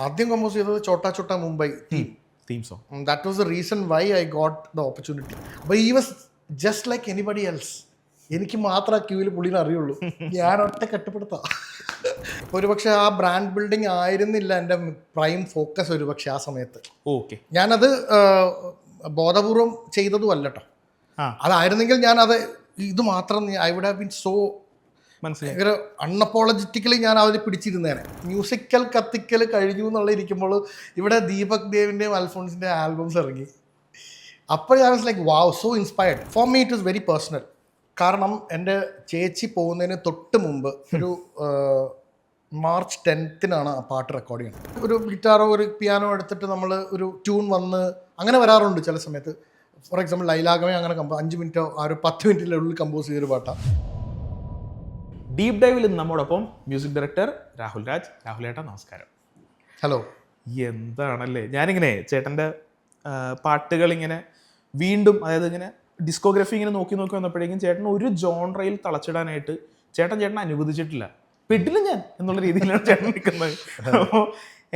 ആദ്യം കമ്പോസ് ചെയ്തത് Chotta Chotta Mumbai theme song. That was the reason why I got the opportunity. അപ്പോൾ ഈ was just like anybody else. എനിക്ക് മാത്രം ആ ക്യൂവിൽ പുള്ളിനെ അറിയുള്ളൂ. ഞാൻ ഒറ്റ കെട്ടിപ്പെടുത്താം. ഒരുപക്ഷെ ആ ബ്രാൻഡ് ബിൽഡിംഗ് ആയിരുന്നില്ല എൻ്റെ പ്രൈം ഫോക്കസ് ഒരുപക്ഷെ ആ സമയത്ത്. ഓക്കെ. ഞാനത് ബോധപൂർവം ചെയ്തതും അല്ല കേട്ടോ. അതായിരുന്നെങ്കിൽ ഞാനത് ഇത് മാത്രം I would have been so ഭയങ്കര അൺഅപ്പോളജറ്റിക്കലി ഞാൻ അതിൽ പിടിച്ചിരുന്നേനെ. മ്യൂസിക്കൽ കത്തിക്കൽ കഴിഞ്ഞു എന്നുള്ള ഇരിക്കുമ്പോൾ ഇവിടെ ദീപക് ദേവിൻ്റെയും അൽഫോൺസിൻ്റെയും ആൽബംസ് ഇറങ്ങി. അപ്പോൾ ഞാൻ was like wow, so inspired. Four me it is very personal. കാരണം എൻ്റെ ചേച്ചി പോകുന്നതിന് തൊട്ട് മുമ്പ് ഒരു മാർച്ച് 10th ആ പാട്ട് റെക്കോർഡ് ചെയ്യുന്നത്. ഒരു ഗിറ്റാറോ ഒരു പിയാനോ എടുത്തിട്ട് നമ്മൾ ഒരു ട്യൂൺ വന്ന് അങ്ങനെ വരാറുണ്ട് ചില സമയത്ത്. ഫോർ എക്സാമ്പിൾ ലൈലാഗമേ അങ്ങനെ 5 മിനിറ്റോ ആ ഒരു 10 മിനിറ്റിനുള്ളിൽ കമ്പോസ് ചെയ്തൊരു പാട്ടാണ്. ഡീപ് ഡൈവിൽ നമ്മോടൊപ്പം മ്യൂസിക് ഡയറക്ടർ രാഹുൽ രാജ്. രാഹുൽ ഏട്ടാ നമസ്കാരം. ഹലോ. എന്താണല്ലേ, ഞാനിങ്ങനെ ചേട്ടൻ്റെ പാട്ടുകൾ ഇങ്ങനെ വീണ്ടും, അതായത് ഇങ്ങനെ ഡിസ്കോഗ്രഫി ഇങ്ങനെ നോക്കി വന്നപ്പോഴേക്കും ചേട്ടൻ ഒരു ജോൺറയിൽ തളച്ചിടാനായിട്ട് ചേട്ടൻ അനുവദിച്ചിട്ടില്ല. പെട്ടില്ല ഞാൻ എന്നുള്ള രീതിയിലാണ് ചേട്ടൻ നിൽക്കുന്നത്. അപ്പോൾ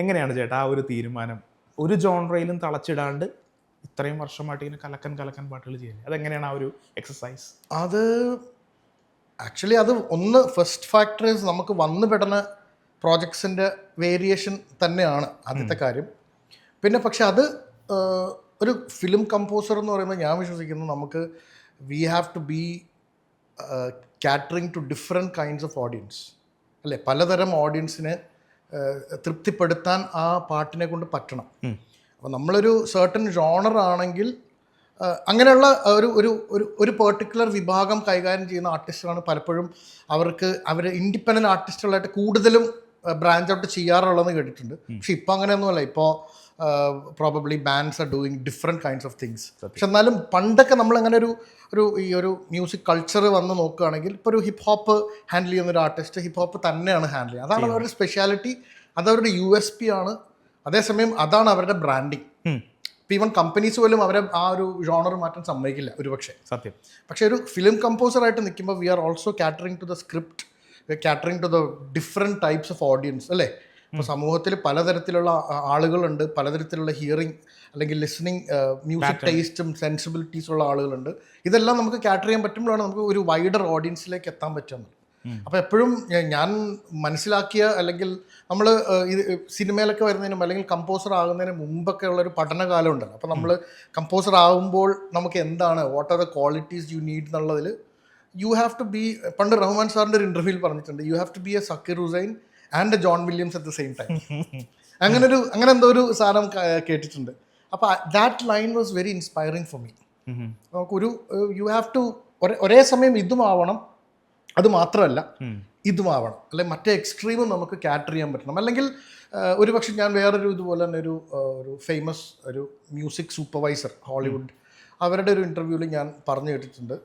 എങ്ങനെയാണ് ചേട്ടാ ആ ഒരു തീരുമാനം, ഒരു ജോൺറയിലും തളച്ചിടാണ്ട് ഇത്രയും വർഷമായിട്ട് ഇങ്ങനെ കലക്കൻ പാട്ടുകൾ ചെയ്യുന്നത്? അതെങ്ങനെയാണ് ആ ഒരു എക്സസൈസ്? അത് ആക്ച്വലി അത് ഒന്ന് ഫസ്റ്റ് ഫാക്ടേഴ്സ് നമുക്ക് വന്നു പെടുന്ന പ്രോജക്ട്സിൻ്റെ വേരിയേഷൻ തന്നെയാണ് ആദ്യത്തെ കാര്യം. പിന്നെ പക്ഷെ അത് ഒരു ഫിലിം കമ്പോസർ എന്ന് പറയുമ്പോൾ ഞാൻ വിശ്വസിക്കുന്നു നമുക്ക് we have to be catering to different kinds of audience അല്ലേ. പലതരം ഓഡിയൻസിനെ തൃപ്തിപ്പെടുത്താൻ ആ പാട്ടിനെ കൊണ്ട് പറ്റണം. അപ്പോൾ നമ്മളൊരു സർട്ടൻ ജോണർ ആണെങ്കിൽ അങ്ങനെയുള്ള ഒരു പെർട്ടിക്കുലർ വിഭാഗം കൈകാര്യം ചെയ്യുന്ന ആർട്ടിസ്റ്റുകളാണ് പലപ്പോഴും അവർ ഇൻഡിപെൻഡൻറ്റ് ആർട്ടിസ്റ്റുകളായിട്ട് കൂടുതലും ബ്രാഞ്ച് ഔട്ട് ചെയ്യാറുള്ളതെന്ന് കേട്ടിട്ടുണ്ട്. പക്ഷെ ഇപ്പോൾ അങ്ങനെയൊന്നുമല്ല. ഇപ്പോൾ probably bands are doing different kinds of things. പക്ഷെ എന്നാലും പണ്ടൊക്കെ നമ്മളങ്ങനെ ഒരു മ്യൂസിക് കൾച്ചർ വന്ന് നോക്കുകയാണെങ്കിൽ ഇപ്പോൾ ഒരു ഹിപ്പ് ഹോപ്പ് ഹാൻഡിൽ ചെയ്യുന്ന ഒരു ആർട്ടിസ്റ്റ് ഹിപ്പ് ഹോപ്പ് തന്നെയാണ് ഹാൻഡിൽ ചെയ്യുക. അതാണ് അവരുടെ സ്പെഷ്യാലിറ്റി, അതവരുടെ USP ആണ്. അതേസമയം അതാണ് അവരുടെ ബ്രാൻഡിങ്. ഇപ്പോൾ ഈവൻ കമ്പനീസ് പോലും അവരെ ആ ഒരു ജോണർ മാറ്റാൻ സമ്മതിക്കില്ല ഒരുപക്ഷെ. സത്യം. പക്ഷേ ഒരു ഫിലിം കമ്പോസറായിട്ട് നിൽക്കുമ്പോൾ we are also catering to the script, catering to the different types of audience അല്ലേ. ഇപ്പോൾ സമൂഹത്തിൽ പലതരത്തിലുള്ള ആളുകളുണ്ട്, പലതരത്തിലുള്ള ഹിയറിങ് അല്ലെങ്കിൽ ലിസണിങ് മ്യൂസിക് ടേസ്റ്റും സെൻസിബിലിറ്റീസുള്ള ആളുകളുണ്ട്. ഇതെല്ലാം നമുക്ക് കാറ്റർ ചെയ്യാൻ പറ്റുമ്പോഴാണ് നമുക്ക് ഒരു വൈഡർ ഓഡിയൻസിലേക്ക് എത്താൻ പറ്റുന്നത്. അപ്പോൾ എപ്പോഴും ഞാൻ മനസ്സിലാക്കിയ അല്ലെങ്കിൽ നമ്മൾ സിനിമയിലൊക്കെ വരുന്നതിനും അല്ലെങ്കിൽ കമ്പോസർ ആകുന്നതിന് മുമ്പൊക്കെ ഉള്ളൊരു പഠനകാലം ഉണ്ടല്ലോ. അപ്പോൾ നമ്മൾ കമ്പോസർ ആകുമ്പോൾ നമുക്ക് എന്താണ് what are the qualities you need എന്നുള്ളതിൽ യു ഹാവ് ടു ബി, പണ്ട് റഹ്മാൻ സാറിൻ്റെ ഒരു ഇൻ്റർവ്യൂവിൽ പറഞ്ഞിട്ടുണ്ട്, you have to be a Zakir Hussain and John Williams at the same time. അങ്ങനെ എന്തോ ഒരു സാധനം കേട്ടിട്ടുണ്ട്. അപ്പോൾ that line was very inspiring for me. നമുക്കൊരു യു ഹാവ് ടു ഒരേ സമയം ഇതുമാവണം, അത് മാത്രമല്ല ഇതുമാവണം, അല്ലെങ്കിൽ മറ്റേ എക്സ്ട്രീമും നമുക്ക് കാറ്റർ ചെയ്യാൻ പറ്റണം. അല്ലെങ്കിൽ ഒരുപക്ഷെ ഞാൻ വേറൊരു ഇതുപോലെ തന്നെ ഒരു ഫേമസ് ഒരു മ്യൂസിക് സൂപ്പർവൈസർ ഹോളിവുഡ്, അവരുടെ ഒരു ഇൻ്റർവ്യൂവിൽ ഞാൻ പറഞ്ഞു കേട്ടിട്ടുണ്ട്,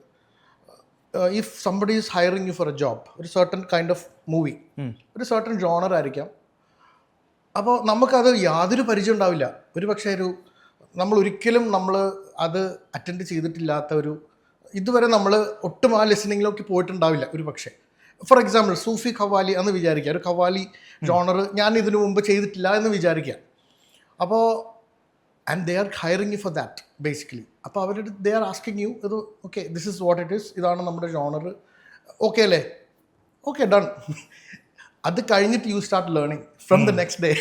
if somebody is hiring you for A job, ഒരു സർട്ടൻ കൈൻഡ് ഓഫ് മൂവി, ഒരു സർട്ടൻ ജോണർ ആയിരിക്കാം, അപ്പോൾ നമുക്കത് യാതൊരു പരിചയം ഉണ്ടാവില്ല. ഒരുപക്ഷെ നമ്മൾ ഒരിക്കലും അത് അറ്റൻഡ് ചെയ്തിട്ടില്ലാത്ത ഇതുവരെ നമ്മൾ ഒട്ടും ആ ലിസണിങ്ങിലേക്ക് പോയിട്ടുണ്ടാവില്ല ഒരു പക്ഷേ. ഫോർ എക്സാമ്പിൾ സൂഫി ഖവാലി എന്ന് വിചാരിക്കുക, ഒരു ഖവാലി ജോണർ ഞാൻ ഇതിനു മുമ്പ് ചെയ്തിട്ടില്ല എന്ന് വിചാരിക്കുക. അപ്പോൾ and they are hiring you for that basically. അപ്പോൾ ദേ ആർ ആസ്കിങ് യു ഇത് okay, this is what it is, ഇതാണ് നമ്മുടെ ജോണർ, ഓക്കെ അല്ലേ, ഓക്കെ ഡൺ. അത് കഴിഞ്ഞിട്ട് you start learning from the next day.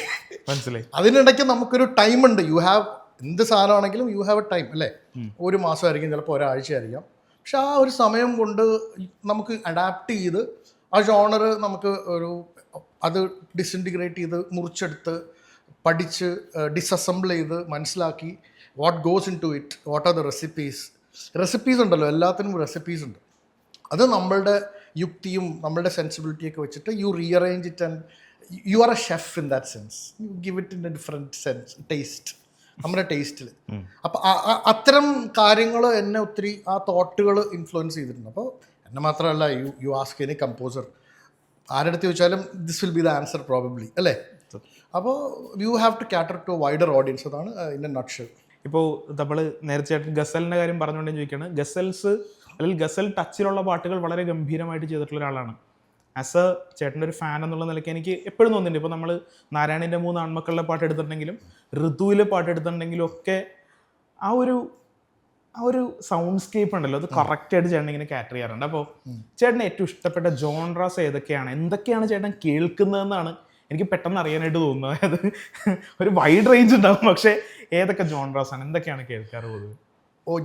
മനസ്സിലായി. അതിനിടയ്ക്ക് നമുക്കൊരു ടൈമുണ്ട്. യു ഹാവ് എന്ത് സാധനമാണെങ്കിലും യു ഹാവ് എ ടൈം അല്ലേ. ഒരു മാസമായിരിക്കും, ചിലപ്പോൾ ഒരാഴ്ചയായിരിക്കാം. പക്ഷെ ആ ഒരു സമയം കൊണ്ട് നമുക്ക് അഡാപ്റ്റ് ചെയ്ത് ആ ജോണർ നമുക്ക് അത് ഡിസിൻറ്റിഗ്രേറ്റ് ചെയ്ത് മുറിച്ചെടുത്ത് പഠിച്ച് ഡിസസംബിൾ ചെയ്ത് മനസ്സിലാക്കി what goes into it, what are the recipes ഉണ്ടല്ലോ, എല്ലാത്തിനും റെസിപ്പീസ് ഉണ്ട്. അത് നമ്മളുടെ യുക്തിയും നമ്മളുടെ സെൻസിബിലിറ്റിയൊക്കെ വെച്ചിട്ട് you rearrange it and you are a chef in that sense. You give it in a different sense, taste, നമ്മുടെ ടേസ്റ്റിൽ. അപ്പം അത്തരം കാര്യങ്ങൾ എന്നെ ഒത്തിരി ആ തോട്ടുകൾ ഇൻഫ്ലുവൻസ് ചെയ്തിട്ടുണ്ട്. അപ്പോൾ എന്നെ മാത്രമല്ല, യു ആസ്ക് എനി കമ്പോസർ, ആരെടുത്ത് ചോദിച്ചാലും this will be the answer probably അല്ലേ. അപ്പോൾ you have to cater to wider audience. അതാണ് ഇതിൻ്റെ നട്ട്ഷെൽ. ഇപ്പോൾ നമ്മൾ നേരത്തെ ഗസലിൻ്റെ കാര്യം പറഞ്ഞുകൊണ്ടേ ചോദിക്കുകയാണ്, ഗസൽസ് അല്ലെങ്കിൽ ഗസൽ ടച്ചിലുള്ള പാട്ടുകൾ വളരെ ഗംഭീരമായിട്ട് ചെയ്തിട്ടുള്ള ഒരാളാണ്. ആസ് എ ചേട്ടൻ്റെ ഒരു ഫാൻ എന്നുള്ള നിലയ്ക്ക് എനിക്ക് എപ്പോഴും തോന്നുന്നുണ്ട്. ഇപ്പോൾ നമ്മൾ നാരായണിൻ്റെ 3 ആൺമക്കളുടെ പാട്ട് എടുത്തിട്ടുണ്ടെങ്കിലും ഋതുവിലെ പാട്ട് എടുത്തിട്ടുണ്ടെങ്കിലും ഒക്കെ ആ ഒരു സൗണ്ട് സ്കേപ്പ് ഉണ്ടല്ലോ, അത് കറക്റ്റായിട്ട് ചേട്ടൻ ഇങ്ങനെ ക്യാറ്റർ ചെയ്യാറുണ്ട്. അപ്പോൾ ചേട്ടന് ഏറ്റവും ഇഷ്ടപ്പെട്ട ജോൺറാസ് ഏതൊക്കെയാണ്, എന്തൊക്കെയാണ് ചേട്ടൻ കേൾക്കുന്നതെന്നാണ് എനിക്ക് പെട്ടെന്ന് അറിയാനായിട്ട് തോന്നുന്നത്. അതായത് ഒരു വൈഡ് റേഞ്ച് ഉണ്ടാവും, പക്ഷേ ഏതൊക്കെ ജോൺറാസ് ആണ്, എന്തൊക്കെയാണ് കേൾക്കാറുള്ളത്?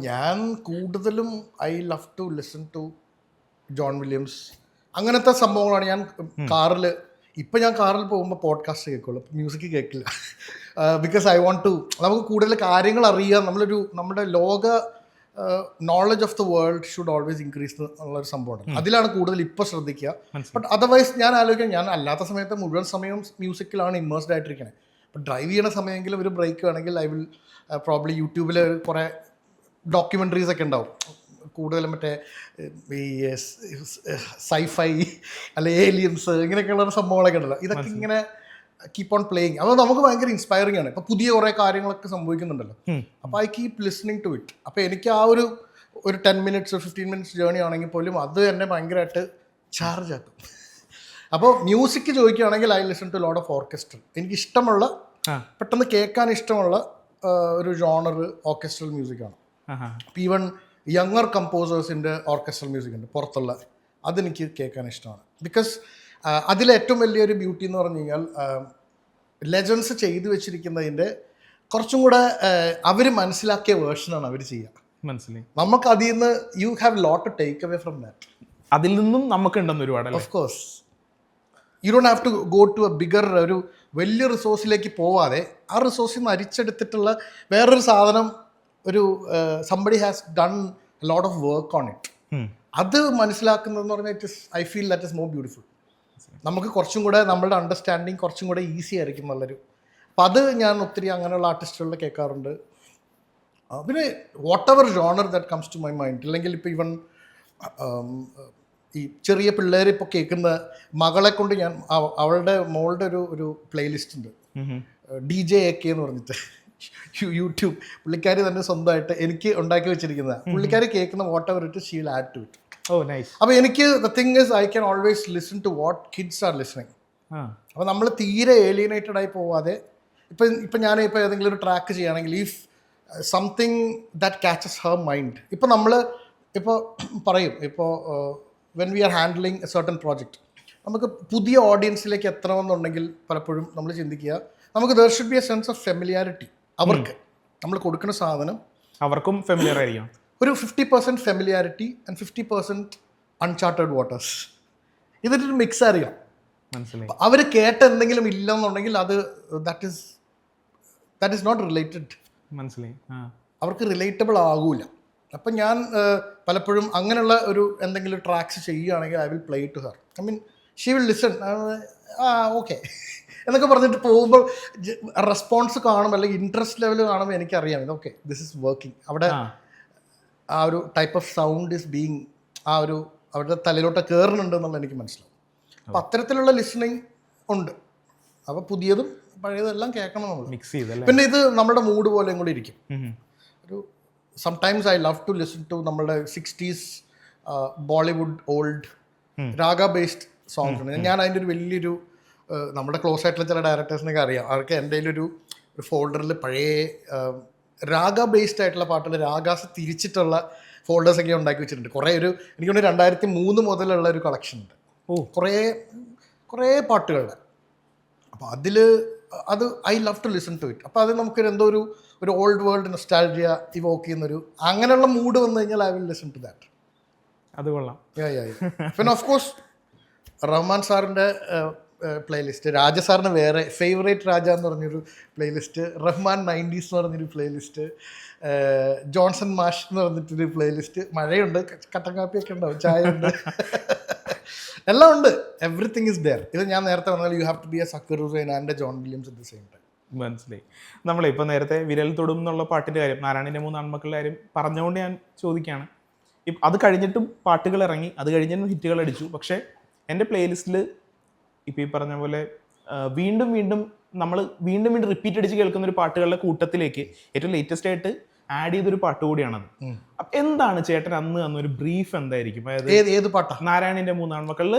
ഞാൻ കൂടുതലും I love to listen to John Williams, അങ്ങനത്തെ സംഭവങ്ങളാണ്. ഞാൻ കാറിൽ ഞാൻ കാറിൽ പോകുമ്പോൾ പോഡ്കാസ്റ്റ് കേൾക്കുള്ളൂ, മ്യൂസിക് കേൾക്കില്ല. ബിക്കോസ് ഐ വോണ്ട് ടു, നമുക്ക് കൂടുതൽ കാര്യങ്ങൾ അറിയാം, നമ്മുടെ ലോക knowledge of the world should always increase എന്നുള്ളൊരു സംഭവമാണ്. അതിലാണ് കൂടുതൽ ഇപ്പോൾ ശ്രദ്ധിക്കുക. ബട്ട് അതർവൈസ് ഞാൻ ആലോചിക്കാം, ഞാൻ അല്ലാത്ത സമയത്ത് മുഴുവൻ സമയവും മ്യൂസിക്കിലാണ് ഇമ്മേഴ്സ്ഡ് ആയിട്ടിരിക്കുന്നത്. അപ്പോൾ ഡ്രൈവ് ചെയ്യണ സമയമെങ്കിലും ഒരു ബ്രേക്ക് വേണമെങ്കിൽ ഐ വിൽ പ്രോബ്ലി യൂട്യൂബിൽ കുറേ ഡോക്യുമെൻ്ററീസ് ഒക്കെ ഉണ്ടാവും, കൂടുതലും മറ്റേ ഈ സൈഫൈ അല്ലെ ഏലിയൻസ് ഇങ്ങനെയൊക്കെയുള്ള സംഭവങ്ങളൊക്കെ ഉണ്ടല്ലോ, ഇതൊക്കെ ഇങ്ങനെ കീപ്പ് ഓൺ പ്ലേയിങ്. അപ്പോൾ നമുക്ക് ഭയങ്കര ഇൻസ്പയറിംഗ് ആണ്. ഇപ്പോൾ പുതിയ കുറേ കാര്യങ്ങളൊക്കെ സംഭവിക്കുന്നുണ്ടല്ലോ, അപ്പോൾ I keep listening to it. അപ്പോൾ എനിക്ക് ആ ഒരു 10 മിനിറ്റ്സ് 15 മിനിറ്റ്സ് ജേർണി ആണെങ്കിൽ പോലും അത് എന്നെ ഭയങ്കരമായിട്ട് ചാർജ് ആക്കും. അപ്പോൾ മ്യൂസിക് ചോദിക്കുകയാണെങ്കിൽ I listen to lot of orchestral. എനിക്കിഷ്ടമുള്ള, പെട്ടെന്ന് കേൾക്കാൻ ഇഷ്ടമുള്ള ഒരു ജോണർ ഓർക്കസ്ട്രൽ മ്യൂസിക്കാണ്. ഈവൻ യങ്ങർ കമ്പോസേഴ്സിൻ്റെ ഓർക്കസ്ട്രൽ മ്യൂസിക് ഉണ്ട് പുറത്തുള്ള, അതെനിക്ക് കേൾക്കാൻ ഇഷ്ടമാണ്. ബിക്കോസ് അതിലേറ്റവും വലിയൊരു ബ്യൂട്ടി എന്ന് പറഞ്ഞു കഴിഞ്ഞാൽ ലെജൻസ് ചെയ്തു വെച്ചിരിക്കുന്നതിൻ്റെ കുറച്ചും കൂടെ അവർ മനസ്സിലാക്കിയ വേർഷനാണ് അവർ ചെയ്യുക. മനസ്സിലായി, നമുക്ക് അതിൽ നിന്ന് you have lot to take away from that. അതിൽ നിന്നും നമുക്ക് ഉണ്ടെന്ന് ഒരുപാട്. Of course you don't have to go to a bigger, ഒരു വലിയ റിസോഴ്സിലേക്ക് പോവാതെ ആ റിസോഴ്സിൽ നിന്ന് അരിച്ചെടുത്തിട്ടുള്ള വേറൊരു സാധനം, ഒരു somebody has done lot of work on it. അത് മനസ്സിലാക്കുന്നതെന്ന് പറഞ്ഞാൽ it is, I feel that is more beautiful. നമുക്ക് കുറച്ചും കൂടെ നമ്മളുടെ അണ്ടർസ്റ്റാൻഡിങ് കുറച്ചും കൂടെ ഈസി ആയിരിക്കും നല്ലൊരു. അപ്പം അത് ഞാൻ ഒത്തിരി അങ്ങനെയുള്ള ആർട്ടിസ്റ്റുകളിൽ കേൾക്കാറുണ്ട്. പിന്നെ whatever genre that comes to my mind. അല്ലെങ്കിൽ ഇപ്പോൾ ഈവൻ ഈ ചെറിയ പിള്ളേർ ഇപ്പോൾ കേൾക്കുന്ന മകളെ കൊണ്ട് ഞാൻ അവളുടെ മോളുടെ ഒരു പ്ലേലിസ്റ്റ് ഉണ്ട്, DJ AK എന്ന് പറഞ്ഞിട്ട്, യൂട്യൂബ് പുള്ളിക്കാരി തന്നെ സ്വന്തമായിട്ട് എനിക്ക് ഉണ്ടാക്കി വെച്ചിരിക്കുന്നത്. പുള്ളിക്കാരി കേൾക്കുന്ന whatever it she will add to it. അപ്പോൾ എനിക്ക് the thing is I can always listen to what kids are listening. അപ്പോൾ നമ്മൾ തീരെ ഏലിയനേറ്റഡ് ആയി പോവാതെ, ഇപ്പം ഞാൻ ഇപ്പോൾ ഏതെങ്കിലും ഒരു ട്രാക്ക് ചെയ്യുകയാണെങ്കിൽ if something that catches her mind. ഇപ്പോൾ നമ്മൾ ഇപ്പോൾ പറയും, ഇപ്പോൾ when we are handling a certain project, നമുക്ക് പുതിയ ഓഡിയൻസിലേക്ക് എത്തണമെന്നുണ്ടെങ്കിൽ പലപ്പോഴും നമ്മൾ ചിന്തിക്കുക, നമുക്ക് there should be a sense of familiarity. അവർക്ക് നമ്മൾ കൊടുക്കുന്ന സാധനം അവർക്കും ഫെമിലിയർ ആയിരിക്കും. ഒരു 50% ഫെമിലിയാരിറ്റി ആൻഡ് 50% അൺചാർട്ടഡ് വാട്ടേഴ്സ്. ഇതൊരു മിക്സ് അറിയാം. മനസ്സിലായി. അവർ കേട്ട എന്തെങ്കിലും ഇല്ലെന്നുണ്ടെങ്കിൽ അത് ദാറ്റ് ഈസ് നോട്ട് റിലേറ്റഡ്. മനസ്സിലായി. അവർക്ക് റിലേറ്റബിൾ ആകൂല. അപ്പം ഞാൻ പലപ്പോഴും അങ്ങനെയുള്ള ഒരു എന്തെങ്കിലും ട്രാക്സ് ചെയ്യുകയാണെങ്കിൽ I will play to her. I mean she will listen, okay എന്നൊക്കെ പറഞ്ഞിട്ട് പോകുമ്പോൾ റെസ്പോൺസ് കാണുമ്പോൾ അല്ലെങ്കിൽ ഇൻട്രസ്റ്റ് ലെവൽ കാണുമ്പോൾ എനിക്കറിയാം ഇത് ഓക്കെ, ദിസ് ഇസ് വർക്കിംഗ്. അവിടെ ആ ഒരു type of sound is being അവരുടെ തലയിലോട്ട് കയറുന്നുണ്ട് എന്നുള്ള എനിക്ക് മനസ്സിലാവും. അപ്പം അത്തരത്തിലുള്ള ലിസണിങ് ഉണ്ട്. അപ്പോൾ പുതിയതും പഴയതെല്ലാം കേൾക്കണം നമ്മൾ, മിക്സ് ചെയ്ത്. പിന്നെ ഇത് നമ്മുടെ മൂഡ് പോലെയും കൂടി ഇരിക്കും. ഒരു sometimes I love to listen to നമ്മുടെ 60s Bollywood old raga based songs ഉണ്ട്. ഞാൻ അതിൻ്റെ ഒരു വലിയൊരു നമ്മുടെ ക്ലോസ് ആയിട്ടുള്ള ചില ഡയറക്ടേഴ്സിനൊക്കെ അറിയാം, അവർക്ക് എൻ്റെ ഒരു ഫോൾഡറിൽ പഴയ രാഗ ബേസ്ഡ് ആയിട്ടുള്ള പാട്ടുകൾ, രാഗാസ് തിരിച്ചിട്ടുള്ള ഫോൾഡേഴ്സൊക്കെ ഉണ്ടാക്കി വെച്ചിട്ടുണ്ട്. കുറേ എനിക്കൊന്ന് 2003 മുതലുള്ള ഒരു കളക്ഷൻ ഉണ്ട്, കുറേ പാട്ടുകളുടെ. അപ്പോൾ അത് I love to listen to it. അപ്പോൾ അത് നമുക്ക് എന്തോ ഒരു ഓൾഡ് വേൾഡ് നൊസ്റ്റാൾജിയ ഇവോക്ക് ചെയ്യുന്നൊരു അങ്ങനെയുള്ള മൂഡ് വന്നു കഴിഞ്ഞാൽ I will listen to that. അത് കൊള്ളാം. പിന്നെ ഓഫ് കോഴ്സ് റഹ്മാൻ സാറിൻ്റെ പ്ലേലിസ്റ്റ്, രാജ സാറിന് വേറെ ഫേവറേറ്റ് രാജ എന്ന് പറഞ്ഞൊരു പ്ലേലിസ്റ്റ്, റഹ്മാൻ 90s എന്ന് പറഞ്ഞൊരു പ്ലേലിസ്റ്റ്, ജോൺസൺ മാഷ് എന്ന് പറഞ്ഞിട്ടൊരു പ്ലേലിസ്റ്റ്, മഴയുണ്ട്, കട്ടൻ കാപ്പിയൊക്കെ ഉണ്ടാവും, ചായ ഉണ്ട്, എല്ലാം ഉണ്ട്. Everything is there. ഇത് ഞാൻ നേരത്തെ പറഞ്ഞാൽ you have to be a Zakir Hussain and John Williams at the same time. മനസ്സിലായി. നമ്മളിപ്പോൾ നേരത്തെ വിരൽ തൊടും എന്നുള്ള പാട്ടിൻ്റെ കാര്യം, നാരായണിൻ്റെ 3 ആൺമക്കളുടെ കാര്യം പറഞ്ഞുകൊണ്ട് ഞാൻ ചോദിക്കുകയാണ്. അത് കഴിഞ്ഞിട്ടും പാട്ടുകൾ ഇറങ്ങി, അത് കഴിഞ്ഞിട്ടും ഹിറ്റുകൾ അടിച്ചു. പക്ഷേ എൻ്റെ പ്ലേലിസ്റ്റിൽ ഇപ്പോൾ ഈ പറഞ്ഞ പോലെ വീണ്ടും വീണ്ടും റിപ്പീറ്റ് അടിച്ച് കേൾക്കുന്ന ഒരു പാട്ടുകളുടെ കൂട്ടത്തിലേക്ക് ഏറ്റവും ലേറ്റസ്റ്റ് ആയിട്ട് ആഡ് ചെയ്തൊരു പാട്ട് കൂടിയാണത്. അപ്പം എന്താണ് ചേട്ടൻ അന്നൊരു ബ്രീഫ് എന്തായിരിക്കും? അതായത് ഏത് പാട്ടാ? നാരായണിൻ്റെ 3 ആൺമക്കളിൽ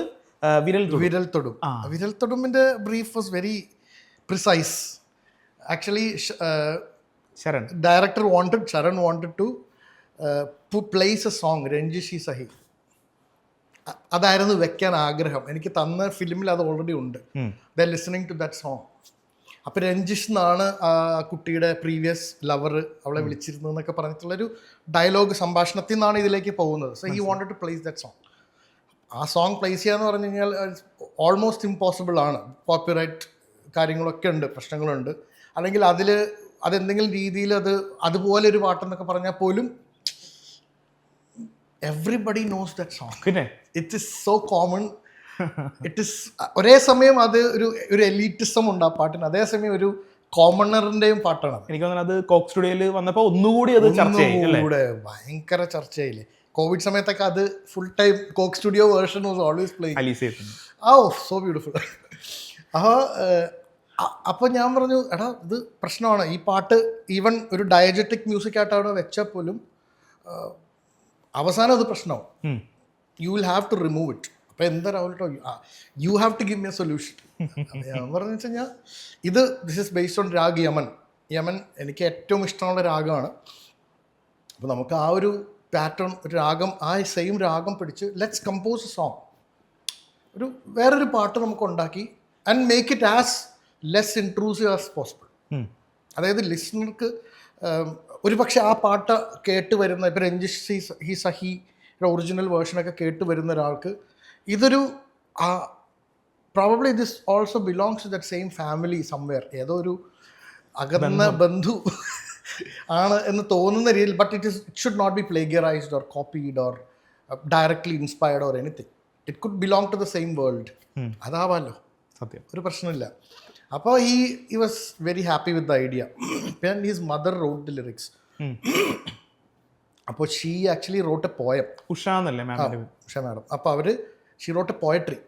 വിരൽ തൊടും. വിരൽ തൊടും. വിരൽ തൊടുമിന്റെ brief was very precise. Actually Sharan director Sharan wanted to place a song Ranjish hi Sahi. അതായിരുന്നു വെക്കാൻ ആഗ്രഹം. എനിക്ക് തന്ന ഫിലിമിൽ അത് ഓൾറെഡി ഉണ്ട്. The listening to that song. അപ്പോൾ രഞ്ജിഷ് എന്നാണ് ആ കുട്ടിയുടെ പ്രീവിയസ് ലവർ അവളെ വിളിച്ചിരുന്നതെന്നൊക്കെ പറഞ്ഞിട്ടുള്ളൊരു ഡയലോഗ് സംഭാഷണത്തിൽ നിന്നാണ് ഇതിലേക്ക് പോകുന്നത്. So he wanted to place that song. ആ സോങ് പ്ലേസ് ചെയ്യാന്ന് പറഞ്ഞു കഴിഞ്ഞാൽ ഓൾമോസ്റ്റ് ഇമ്പോസിബിൾ ആണ്. കോപ്പിറൈറ്റ് കാര്യങ്ങളൊക്കെ ഉണ്ട്, പ്രശ്നങ്ങളുണ്ട്. അല്ലെങ്കിൽ അതെന്തെങ്കിലും രീതിയിൽ അതുപോലെ ഒരു പാട്ടെന്നൊക്കെ പറഞ്ഞാൽ പോലും എവ്രിബഡി നോസ് ദാറ്റ് സോങ്. പിന്നെ it is so common. It is ഒരേ സമയം അത് ഒരു എലീറ്റിസം ഉണ്ട് ആ പാട്ടിന്, അതേസമയം ഒരു കോമണറിന്റെയും പാട്ടാണ്. എനിക്ക് തോന്നുന്നത് അത് കോക്ക് സ്റ്റുഡിയോയിൽ വന്നപ്പോൾ ഒന്നുകൂടി അത് ഒന്നുകൂടെ ഭയങ്കര ചർച്ചയായില്ലേ. കോവിഡ് സമയത്തൊക്കെ അത് full time Coke Studio version was always playing. So beautiful. അപ്പോൾ ഞാൻ പറഞ്ഞു, എടാ ഇത് പ്രശ്നമാണ്, ഈ പാട്ട് ഈവൻ ഒരു ഡയജറ്റിക് മ്യൂസിക് ആയിട്ട് അവിടെ വെച്ചാൽ പോലും അവസാനം അത് പ്രശ്നമാവും. You will have to remove it. അപ്പോൾ എന്താ രാവിലെ you have to give me a solution. ഞാൻ പറഞ്ഞു വെച്ച് കഴിഞ്ഞാൽ this is based on raag Yaman. Yaman എനിക്ക് ഏറ്റവും ഇഷ്ടമുള്ള രാഗമാണ്. അപ്പോൾ നമുക്ക് ആ ഒരു പാറ്റേൺ, ഒരു രാഗം, ആ സെയിം രാഗം പിടിച്ച് ലെറ്റ്സ് കമ്പോസ് എ സോങ്, വേറൊരു പാട്ട് നമുക്ക് ഉണ്ടാക്കി and make it as less intrusive as possible. അതായത് ലിസണർക്ക് ഒരു പക്ഷേ ആ പാട്ട് കേട്ട് വരുന്ന, ഇപ്പോൾ രഞ്ജിഷ് ഹി സഹിയുടെ ഒറിജിനൽ വേർഷനൊക്കെ കേട്ട് വരുന്ന ഒരാൾക്ക് ഇതൊരു probably this also belongs to that same family somewhere, ഏതോ ഒരു അകന്ന ബന്ധു ആണ് എന്ന് തോന്നുന്ന രീതിയിൽ. But it should not be plagiarized or copied or directly inspired or anything. It could belong to the same world. അതാവാമല്ലോ, സത്യം, ഒരു പ്രശ്നമില്ല. അപ്പോൾ he was very happy with the idea. Then his mother wrote the lyrics. അപ്പോൾ she actually wrote a poem. Usha എന്നല്ലേ ma'am? Usha madam. അപ്പോൾ she wrote a poetry.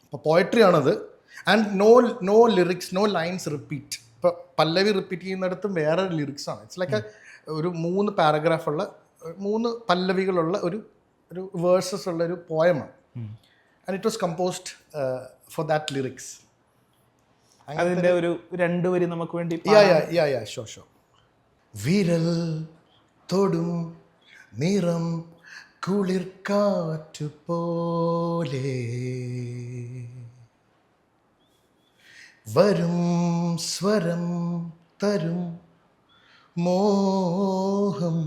അപ്പോൾ poetry ആണത്. And no lyrics, no lines repeat. ഇപ്പോൾ pallavi repeat ചെയ്യുന്നിടത്തും വേറെ lyrics ആണ്. It's like ഒരു 3 പാരഗ്രാഫുള്ള 3 പല്ലവികളുള്ള ഒരു വേഴ്സസ് ഉള്ള ഒരു പോയമാണ്. And it was composed for that lyrics. അതിന്റെ ഒരു 2 വരി നമുക്ക് വേണ്ടി. ഷോ. വിരൽ തൊടും നിറം കുളിർ കാറ്റു പോലെ വരും സ്വരം തരും മോഹം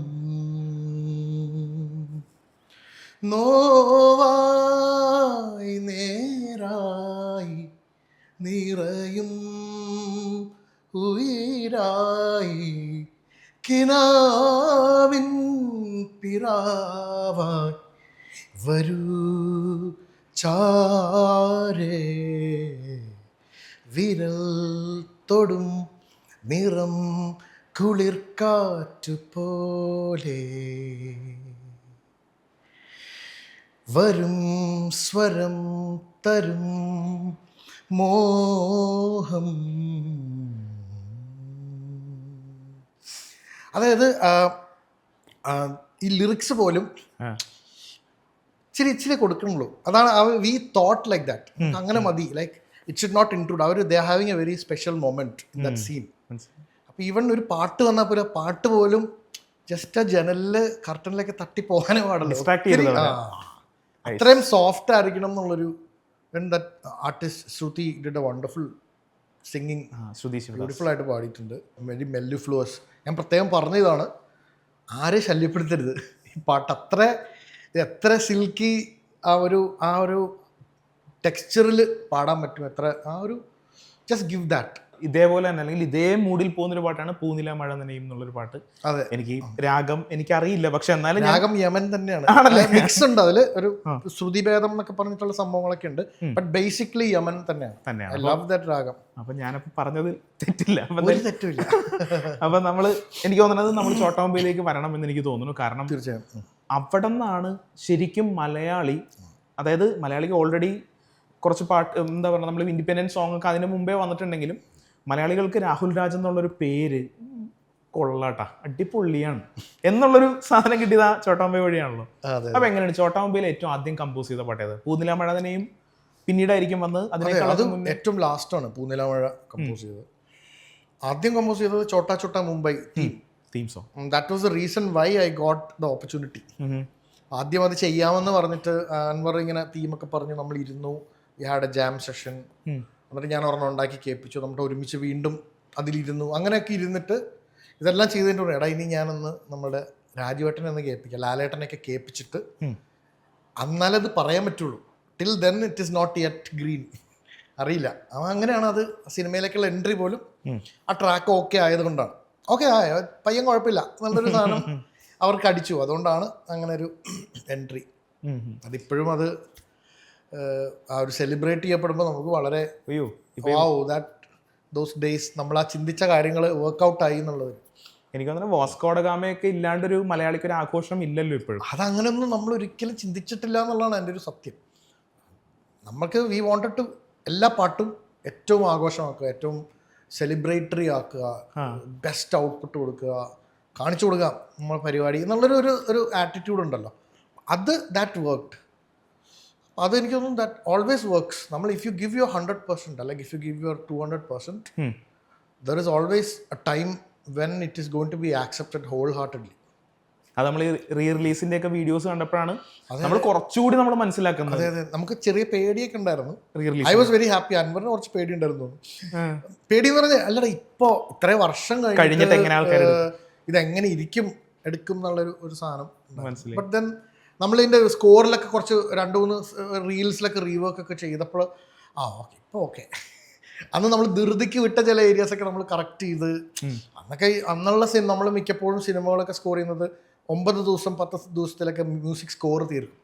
നോവായി നേരായി നിറയും ഉയിരായി കിനാവിൻ പിറാവായി വരൂ ചാരേ വിരൽ തൊടും നിറം കുളിർ കാറ്റു പോലെ വരും സ്വരം തരും മോഹം. അതായത് ഈ ലിറിക്സ് പോലും ഇച്ചിരി കൊടുക്കണുള്ളൂ. അതാണ് വി തോട്ട് ലൈക്ക് ദാറ്റ്, അങ്ങനെ മതി. Like it should not include. They are having a very special moment in that scene. അപ്പോൾ ഈവൻ ഒരു പാട്ട് വന്നാൽ പോലും പാട്ട് പോലും ജസ്റ്റ് ആ ജനലില് കർട്ടനിലൊക്കെ തട്ടി പോകാനേ പാടല്ലോ. അത്രയും സോഫ്റ്റ് ആയിരിക്കണം എന്നുള്ളൊരു. When that artist Shruti did a wonderful singing, beautiful ആയിട്ട് പാടിയിട്ടുണ്ട്. വെരി മെല്ലിഫ്ലുവസ്. ഞാൻ പ്രത്യേകം പറഞ്ഞതാണ്, ആരെ ശല്യപ്പെടുത്തരുത്. ഈ പാട്ട് എത്ര സിൽക്കി ആ ഒരു ടെക്സ്ചറിൽ പാടാൻ പറ്റും, ജസ്റ്റ് ഗിവ് ദാറ്റ്. ഇതേപോലെ തന്നെ അല്ലെങ്കിൽ ഇതേ മൂഡിൽ പോകുന്നൊരു പാട്ടാണ് പൂനില മഴ നനയും എന്നുള്ളൊരു പാട്ട്. അതെ, എനിക്ക് രാഗം എനിക്കറിയില്ല, പക്ഷെ എന്നാലും രാഗം യമൻ തന്നെയാണ്. മിക്സ് ഉണ്ട് അതിൽ, ഒരു ശ്രുതിഭേദം എന്നൊക്കെ പറഞ്ഞിട്ടുള്ള സംഭവങ്ങളൊക്കെ ഉണ്ട്. ബട്ട് ബേസിക്കലി യമൻ തന്നെയാണ്. ഐ ലവ് ദാറ്റ് രാഗം. അപ്പൊ ഞാനപ്പോ പറഞ്ഞത് തെറ്റില്ല, ഒരു തെറ്റില്ല. അപ്പൊ എനിക്ക് തോന്നുന്നത് നമ്മൾ ചോട്ടാമ്പയിലേക്ക് വരണം എന്ന് എനിക്ക് തോന്നുന്നു. കാരണം തീർച്ചയായും അവിടെ നിന്നാണ് ശരിക്കും മലയാളി, അതായത് മലയാളിക്ക് ഓൾറെഡി കുറച്ച് പാട്ട് എന്താ പറയുക, നമ്മൾ ഇൻഡിപെൻഡൻസ് സോങ് ഒക്കെ അതിന് മുമ്പേ വന്നിട്ടുണ്ടെങ്കിലും മലയാളികൾക്ക് രാഹുൽ രാജ് എന്നുള്ളൊരു പേര് കൊള്ളാട്ടാ, അടിപൊളിയാണ് എന്നുള്ളൊരു സാധനം കിട്ടിയത് ആ ചോട്ടാമുംബൈ വഴിയാണല്ലോ. അതെ. അപ്പൊ എങ്ങനെയാണ് ചോട്ടാമുംബൈയിൽ ഏറ്റവും ആദ്യം കമ്പോസ് ചെയ്ത പാട്ട് ഏത്? പൂനില മഴ തന്നെയും പിന്നീടായിരിക്കും വന്നത്? അതിനേക്കാൾ അതും ഏറ്റവും ലാസ്റ്റാണ് പൂനില മഴ കമ്പോസ് ചെയ്തത്. ആദ്യം കമ്പോസ് ചെയ്തത് Chotta Chotta Mumbai theme song. That was the reason why I got the opportunity. ആദ്യം അത് ചെയ്യാമെന്ന് പറഞ്ഞിട്ട് അൻവർ ഇങ്ങനെ തീമൊക്കെ പറഞ്ഞ് നമ്മൾ ഇരുന്നു, we had A jam session. എന്നിട്ട് ഞാൻ ഒരെണ്ണം ഉണ്ടാക്കി കേൾപ്പിച്ചു, നമ്മുടെ ഒരുമിച്ച് വീണ്ടും അതിലിരുന്നു. അങ്ങനെയൊക്കെ ഇരുന്നിട്ട് ഇതെല്ലാം ചെയ്തതിൻ്റെ കൂടെ എടാ ഇനി ഞാനൊന്ന് നമ്മുടെ രാജുവേട്ടനെ ഒന്ന് കേൾപ്പിക്കാം, ലാലേട്ടനെയൊക്കെ കേൾപ്പിച്ചിട്ട് എന്നാലേ അത് പറയാൻ പറ്റുള്ളൂ. Till then it is not yet green. അറിയില്ല. അങ്ങനെയാണ് അത് സിനിമയിലേക്കുള്ള എൻട്രി പോലും ആ ട്രാക്ക് ഓക്കെ ആയതുകൊണ്ടാണ്. ഓക്കെ ആയ പയ്യൻ കുഴപ്പമില്ല നല്ലൊരു സാധനം അവർക്ക് അടിച്ചു, അതുകൊണ്ടാണ് അങ്ങനെ ഒരു എൻട്രി. അതിപ്പോഴും അത് ആ ഒരു സെലിബ്രേറ്റ് ചെയ്യപ്പെടുമ്പോൾ നമുക്ക് വളരെ ദോസ് ഡേയ്സ് നമ്മൾ ആ ചിന്തിച്ച കാര്യങ്ങൾ വർക്ക്ഔട്ട് ആയി എന്നുള്ളത്. എനിക്ക് തോന്നുന്നു വാസ്കോഡ ഗാമയൊക്കെ ഇല്ലാണ്ടൊരു മലയാളിക്ക് ഒരു ആഘോഷം ഇല്ലല്ലോ ഇപ്പോഴും. അതങ്ങനെയൊന്നും നമ്മൾ ഒരിക്കലും ചിന്തിച്ചിട്ടില്ല എന്നുള്ളതാണ് എൻ്റെ ഒരു സത്യം. നമുക്ക് വി വാണ്ടഡ് ടു എല്ലാ പാട്ടും ഏറ്റവും ആഘോഷമാക്കുക, ഏറ്റവും സെലിബ്രേറ്ററി ആക്കുക, ബെസ്റ്റ് ഔട്ട്പുട്ട് കൊടുക്കുക, കാണിച്ചു കൊടുക്കുക നമ്മളെ പരിപാടി എന്നുള്ളൊരു ഒരു ആറ്റിറ്റ്യൂഡ് ഉണ്ടല്ലോ, അത് ദാറ്റ് വർക്ക്ഡ്. അതെനിക്ക് തോന്നുന്നു ദാറ്റ് ഓൾവേസ് വർക്ക്സ്. നമ്മൾ ഇഫ് യു ഗിവ് യുവർ 100% അല്ലെങ്കിൽ if you give your 200%, there is always a time when it is going to be accepted wholeheartedly. അത് നമ്മൾ റീ റിലീസിന്റെ ഒക്കെ വീഡിയോസ് കണ്ടപ്പോഴാണ് നമ്മൾ കുറച്ചുകൂടി നമ്മൾ മനസ്സിലാക്കുന്നത്. അതെ, നമുക്ക് ചെറിയ പേടിയൊക്കെ ഉണ്ടായിരുന്നു. I was very happy. അൻവറിന് കുറച്ച് പേടി ഉണ്ടായിരുന്നു. പേടി എന്ന് പറഞ്ഞാൽ അല്ലടാ ഇപ്പോ ഇത്രയും വർഷം കഴിഞ്ഞിട്ട് എങ്ങനെ ആൾക്കാർ ഇതെങ്ങനെ ഇരിക്കും എടുക്കും എന്നുള്ളൊരു സാധനം. ബട്ട് ദെൻ നമ്മളിതിൻ്റെ സ്കോറിലൊക്കെ കുറച്ച് 2-3 റീൽസിലൊക്കെ റീവർക്ക് ഒക്കെ ചെയ്തപ്പോൾ ഓക്കെ ഇപ്പോൾ ഓക്കെ. അന്ന് നമ്മൾ ധൃതിക്ക് വിട്ട ചില ഏരിയാസൊക്കെ നമ്മൾ കറക്റ്റ് ചെയ്ത് അന്നൊക്കെ അന്നുള്ള നമ്മൾ മിക്കപ്പോഴും സിനിമകളൊക്കെ സ്കോർ ചെയ്യുന്നത് 9 ദിവസം 10 ദിവസത്തിലൊക്കെ മ്യൂസിക് സ്കോർ തീർക്കും.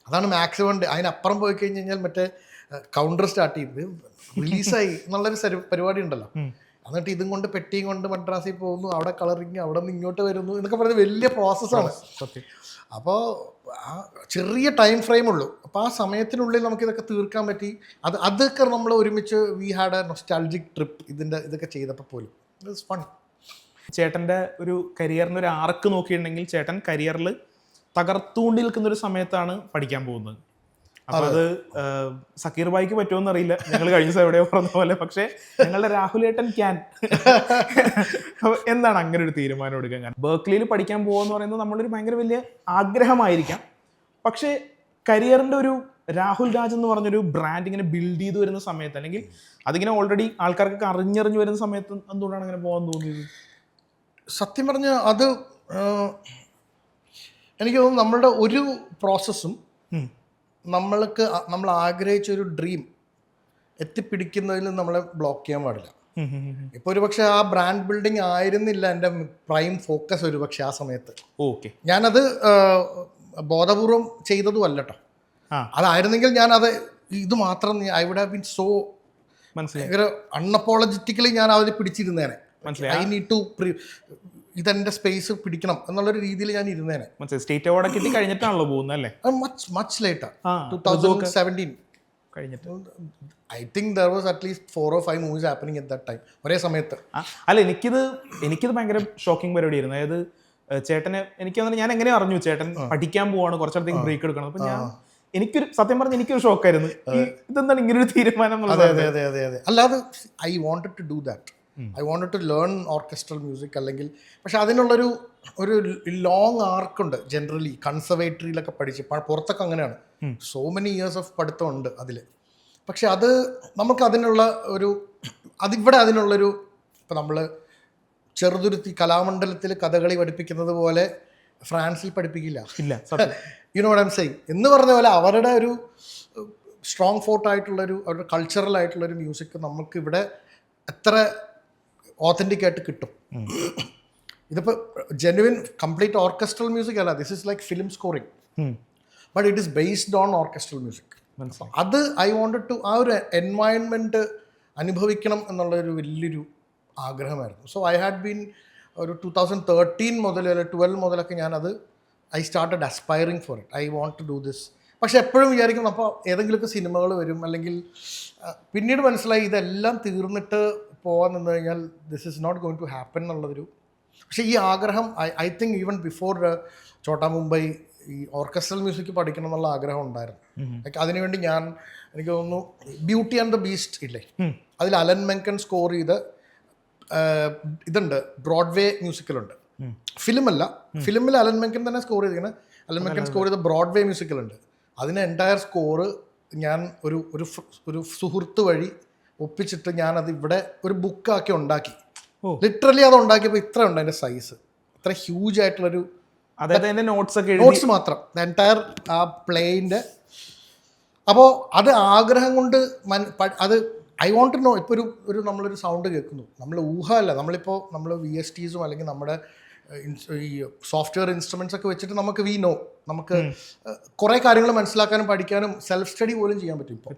അതാണ് മാക്സിമം. അതിനപ്പുറം പോയി കഴിഞ്ഞ് കഴിഞ്ഞാൽ മറ്റേ കൗണ്ടർ സ്റ്റാർട്ട് ചെയ്ത് റിലീസായി എന്നുള്ളൊരു പരിപാടി ഉണ്ടല്ലോ. എന്നിട്ട് ഇതും കൊണ്ട് പെട്ടിയും കൊണ്ട് മദ്രാസിൽ പോകുന്നു, അവിടെ കളറിങ്, അവിടെ നിന്ന് ഇങ്ങോട്ട് വരുന്നു എന്നൊക്കെ പറയുന്നത് വലിയ പ്രോസസ്സാണ്. അപ്പോൾ ആ ചെറിയ ടൈം ഫ്രെയിം ഉള്ളൂ. അപ്പോൾ ആ സമയത്തിനുള്ളിൽ നമുക്ക് ഇതൊക്കെ തീർക്കാൻ പറ്റി. അതൊക്കെ നമ്മൾ ഒരുമിച്ച് we had A nostalgic trip ഇതൊക്കെ ചെയ്തപ്പോൾ പോലും ഇറ്റ് വാസ് ഫൺ. ചേട്ടൻ്റെ ഒരു കരിയറിന് ഒരു ആർക്ക് നോക്കിയിട്ടുണ്ടെങ്കിൽ ചേട്ടൻ കരിയറിൽ തകർത്തുകൊണ്ടി നിൽക്കുന്ന ഒരു സമയത്താണ് പഠിക്കാൻ പോകുന്നത്. അപ്പോൾ അത് സക്കീർ ബായിക്ക് പറ്റുമോന്ന് അറിയില്ല, ഞങ്ങൾ കഴിഞ്ഞ ദിവസം എവിടെയോ പറഞ്ഞ പോലെ. പക്ഷേ ഞങ്ങളുടെ രാഹുലേട്ടൻ ക്യാൻ. എന്താണ് അങ്ങനെ ഒരു തീരുമാനം എടുക്കാൻ? കാരണം ബർക്ക്ലിയിൽ പഠിക്കാൻ പോകുമെന്ന് പറയുന്നത് നമ്മളൊരു ഭയങ്കര വലിയ ആഗ്രഹമായിരിക്കാം. പക്ഷേ കരിയറിൻ്റെ ഒരു രാഹുൽ രാജ് എന്ന് പറഞ്ഞൊരു ബ്രാൻഡ് ഇങ്ങനെ ബിൽഡ് ചെയ്ത് വരുന്ന സമയത്ത്, അല്ലെങ്കിൽ അതിങ്ങനെ ഓൾറെഡി ആൾക്കാർക്കൊക്കെ അറിഞ്ഞറിഞ്ഞ് വരുന്ന സമയത്ത് എന്തുകൊണ്ടാണ് അങ്ങനെ പോകാൻ തോന്നിയത്? സത്യം പറഞ്ഞാൽ അത് എനിക്ക് തോന്നുന്നു നമ്മളുടെ ഒരു പ്രോസസ്സും നമ്മൾ ആഗ്രഹിച്ചൊരു ഡ്രീം എത്തിപ്പിടിക്കുന്നതിൽ നമ്മളെ ബ്ലോക്ക് ചെയ്യാൻ പാടില്ല. ഇപ്പോൾ ഒരു പക്ഷേ ആ ബ്രാൻഡ് ബിൽഡിംഗ് ആയിരുന്നില്ല എൻ്റെ പ്രൈം ഫോക്കസ് ഒരു പക്ഷേ ആ സമയത്ത്. ഓക്കെ, ഞാനത് ബോധപൂർവം ചെയ്തതും അല്ല കേട്ടോ. അതായിരുന്നെങ്കിൽ ഞാനത് ഇത് മാത്രം I would have been so ഭയങ്കര അൺഅപ്പോളജറ്റിക്കലി ഞാൻ അതിൽ പിടിച്ചിരുന്നേനെ. ഐ നീഡ് ടു ഇതെന്റെ സ്പേസ് പിടിക്കണം എന്നുള്ളൊരു രീതിയിൽ ഞാൻ ഇരുന്നേനെ. സ്റ്റേറ്റ് അവാർഡ് കിട്ടി കഴിഞ്ഞിട്ടാണല്ലോ പോകുന്നത് അല്ലേ? മച്ച് ലേറ്റർ 2017 കഴിഞ്ഞിട്ട്. I think there was at least 4 or 5 movies happening at that time ഒരേ സമയത്ത്. അല്ല, എനിക്കിത് ഭയങ്കര ഷോക്കിംഗ് പരിപാടിയായിരുന്നു. അതായത് ചേട്ടന് എനിക്ക് ഞാൻ എങ്ങനെ അറിഞ്ഞു ചേട്ടൻ പഠിക്കാൻ പോവാണ്, കുറച്ചിടത്തേക്ക് ബ്രേക്ക് എടുക്കണം. അപ്പൊ എനിക്കൊരു സത്യം പറഞ്ഞ എനിക്കൊരു ഷോക്കായിരുന്നു, ഇതെന്താണ് ഇങ്ങനെ ഒരു തീരുമാനം. അല്ലാതെ I wanted to do that. I wanted to learn orchestral music. അല്ലെങ്കിൽ പക്ഷെ അതിനുള്ളൊരു ലോങ് ആർക്കുണ്ട്. ജനറലി കൺസർവേറ്ററിയിലൊക്കെ പഠിച്ച് പുറത്തൊക്കെ അങ്ങനെയാണ്. സോ മെനി ഇയേഴ്സ് ഓഫ് പഠിത്തം ഉണ്ട് അതിൽ. പക്ഷെ അത് നമുക്ക് അതിനുള്ള അതിവിടെ അതിനുള്ളൊരു ഇപ്പം നമ്മൾ ചെറുതുരുത്തി കലാമണ്ഡലത്തിൽ കഥകളി പഠിപ്പിക്കുന്നത് പോലെ ഫ്രാൻസിൽ പഠിപ്പിക്കില്ല. You know what I am saying എന്ന് പറഞ്ഞ പോലെ അവരുടെ ഒരു സ്ട്രോങ് ഫോർട്ട് ആയിട്ടുള്ളൊരു അവരുടെ കൾച്ചറൽ ആയിട്ടുള്ളൊരു മ്യൂസിക് നമുക്ക് ഇവിടെ എത്ര ഓത്തൻറ്റിക് ആയിട്ട് കിട്ടും. ഇതിപ്പോൾ ജെന്യുവിൻ കംപ്ലീറ്റ് ഓർക്കസ്ട്രൽ മ്യൂസിക് അല്ല, this is like film scoring, but it is based on orchestral music. അത് ഐ വാണ്ടഡ് ടു ആ ഒരു എൻവയൺമെൻറ്റ് അനുഭവിക്കണം എന്നുള്ളൊരു വലിയൊരു ആഗ്രഹമായിരുന്നു. സോ ഐ ഹാഡ് ബീൻ ഒരു 2013 മുതൽ 12 മുതലൊക്കെ ഞാനത് I started aspiring for it. I want to do this. പക്ഷെ എപ്പോഴും വിചാരിക്കും അപ്പോൾ ഏതെങ്കിലുമൊക്കെ സിനിമകൾ വരും, അല്ലെങ്കിൽ പിന്നീട് മനസ്സിലായി ഇതെല്ലാം തീർന്നിട്ട് പോകാൻ നിന്ന് കഴിഞ്ഞാൽ this is not going to happen എന്നുള്ളൊരു പക്ഷേ ഈ ആഗ്രഹം I think even before Chotta Mumbai ഈ ഓർക്കസ്ട്രൽ മ്യൂസിക് പഠിക്കണം എന്നുള്ള ആഗ്രഹം ഉണ്ടായിരുന്നു. ലൈക്ക് അതിനുവേണ്ടി എനിക്ക് തോന്നുന്നു ബ്യൂട്ടി ആൻഡ് ദ ബീസ്റ്റ് ഇല്ലേ, അതിൽ അലൻ മെങ്കൻ സ്കോർ ചെയ്ത് ഇതുണ്ട്, ബ്രോഡ്വേ മ്യൂസിക്കലുണ്ട്, ഫിലിമല്ല, ഫിലിമിൽ അലൻ മെങ്കൻ തന്നെ സ്കോർ ചെയ്തിരിക്കുന്നത്. അലൻ മെങ്കൻ സ്കോർ ചെയ്ത ബ്രോഡ്വേ മ്യൂസിക്കലുണ്ട്. അതിന് എൻറ്റയർ സ്കോറ് ഞാൻ ഒരു സുഹൃത്ത് വഴി ഒപ്പിച്ചിട്ട് ഞാനത് ഇവിടെ ഒരു ബുക്കാക്കി ഉണ്ടാക്കി. ലിറ്ററലി അത് ഉണ്ടാക്കിയപ്പോൾ ഇത്ര ഉണ്ട് അതിൻ്റെ സൈസ്, ഇത്ര ഹ്യൂജ് ആയിട്ടുള്ളൊരു നോട്ട്സ് മാത്രം എൻറ്റയർ ആ പ്ലേയിൻ്റെ. അപ്പോൾ അത് ആഗ്രഹം കൊണ്ട് അത് ഐ വോണ്ട് ടു നോ. ഇപ്പോൾ നമ്മളൊരു സൗണ്ട് കേൾക്കുന്നു, നമ്മൾ ഊഹമല്ല, നമ്മൾ VSTs അല്ലെങ്കിൽ നമ്മുടെ ഈ സോഫ്റ്റ്വെയർ ഇൻസ്ട്രുമെൻറ്റ്സ് ഒക്കെ വെച്ചിട്ട് നമുക്ക് കുറേ കാര്യങ്ങൾ മനസ്സിലാക്കാനും പഠിക്കാനും സെൽഫ് സ്റ്റഡി പോലും ചെയ്യാൻ പറ്റും ഇപ്പോൾ.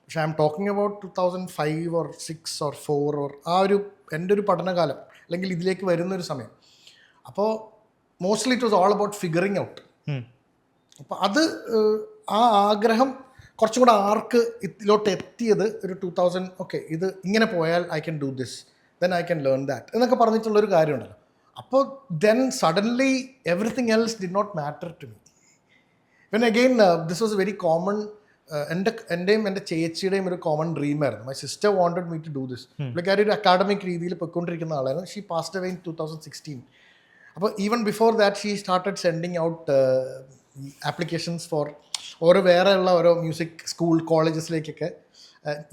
പക്ഷേ I am talking about 2005 or 6 or 4 or എൻ്റെ ഒരു പഠനകാലം അല്ലെങ്കിൽ ഇതിലേക്ക് വരുന്നൊരു സമയം. അപ്പോൾ mostly it was all about figuring out. അപ്പോൾ ആ ആഗ്രഹം കുറച്ചും കൂടെ ആർക്ക് ഇതിലോട്ട് എത്തിയത് ഒരു 2000. ഓക്കെ, ഇത് ഇങ്ങനെ പോയാൽ I can do this, then I can learn that എന്നൊക്കെ പറഞ്ഞിട്ടുള്ളൊരു കാര്യമുണ്ടല്ലോ. അപ്പോൾ then suddenly everything else did not matter to me. When again this was very common. എൻ്റെയും എൻ്റെ ചേച്ചിയുടെയും ഒരു കോമൺ ഡ്രീമായിരുന്നു. My sister wanted me to do this. പുള്ളിക്കാരി ഒരു അക്കാഡമിക് രീതിയിൽ പൊയ്ക്കൊണ്ടിരിക്കുന്ന ആളായിരുന്നു. She passed away in 2016. അപ്പോൾ even before that she started sending out applications for വേറെയുള്ള ഓരോ മ്യൂസിക് സ്കൂൾ കോളേജസിലേക്കൊക്കെ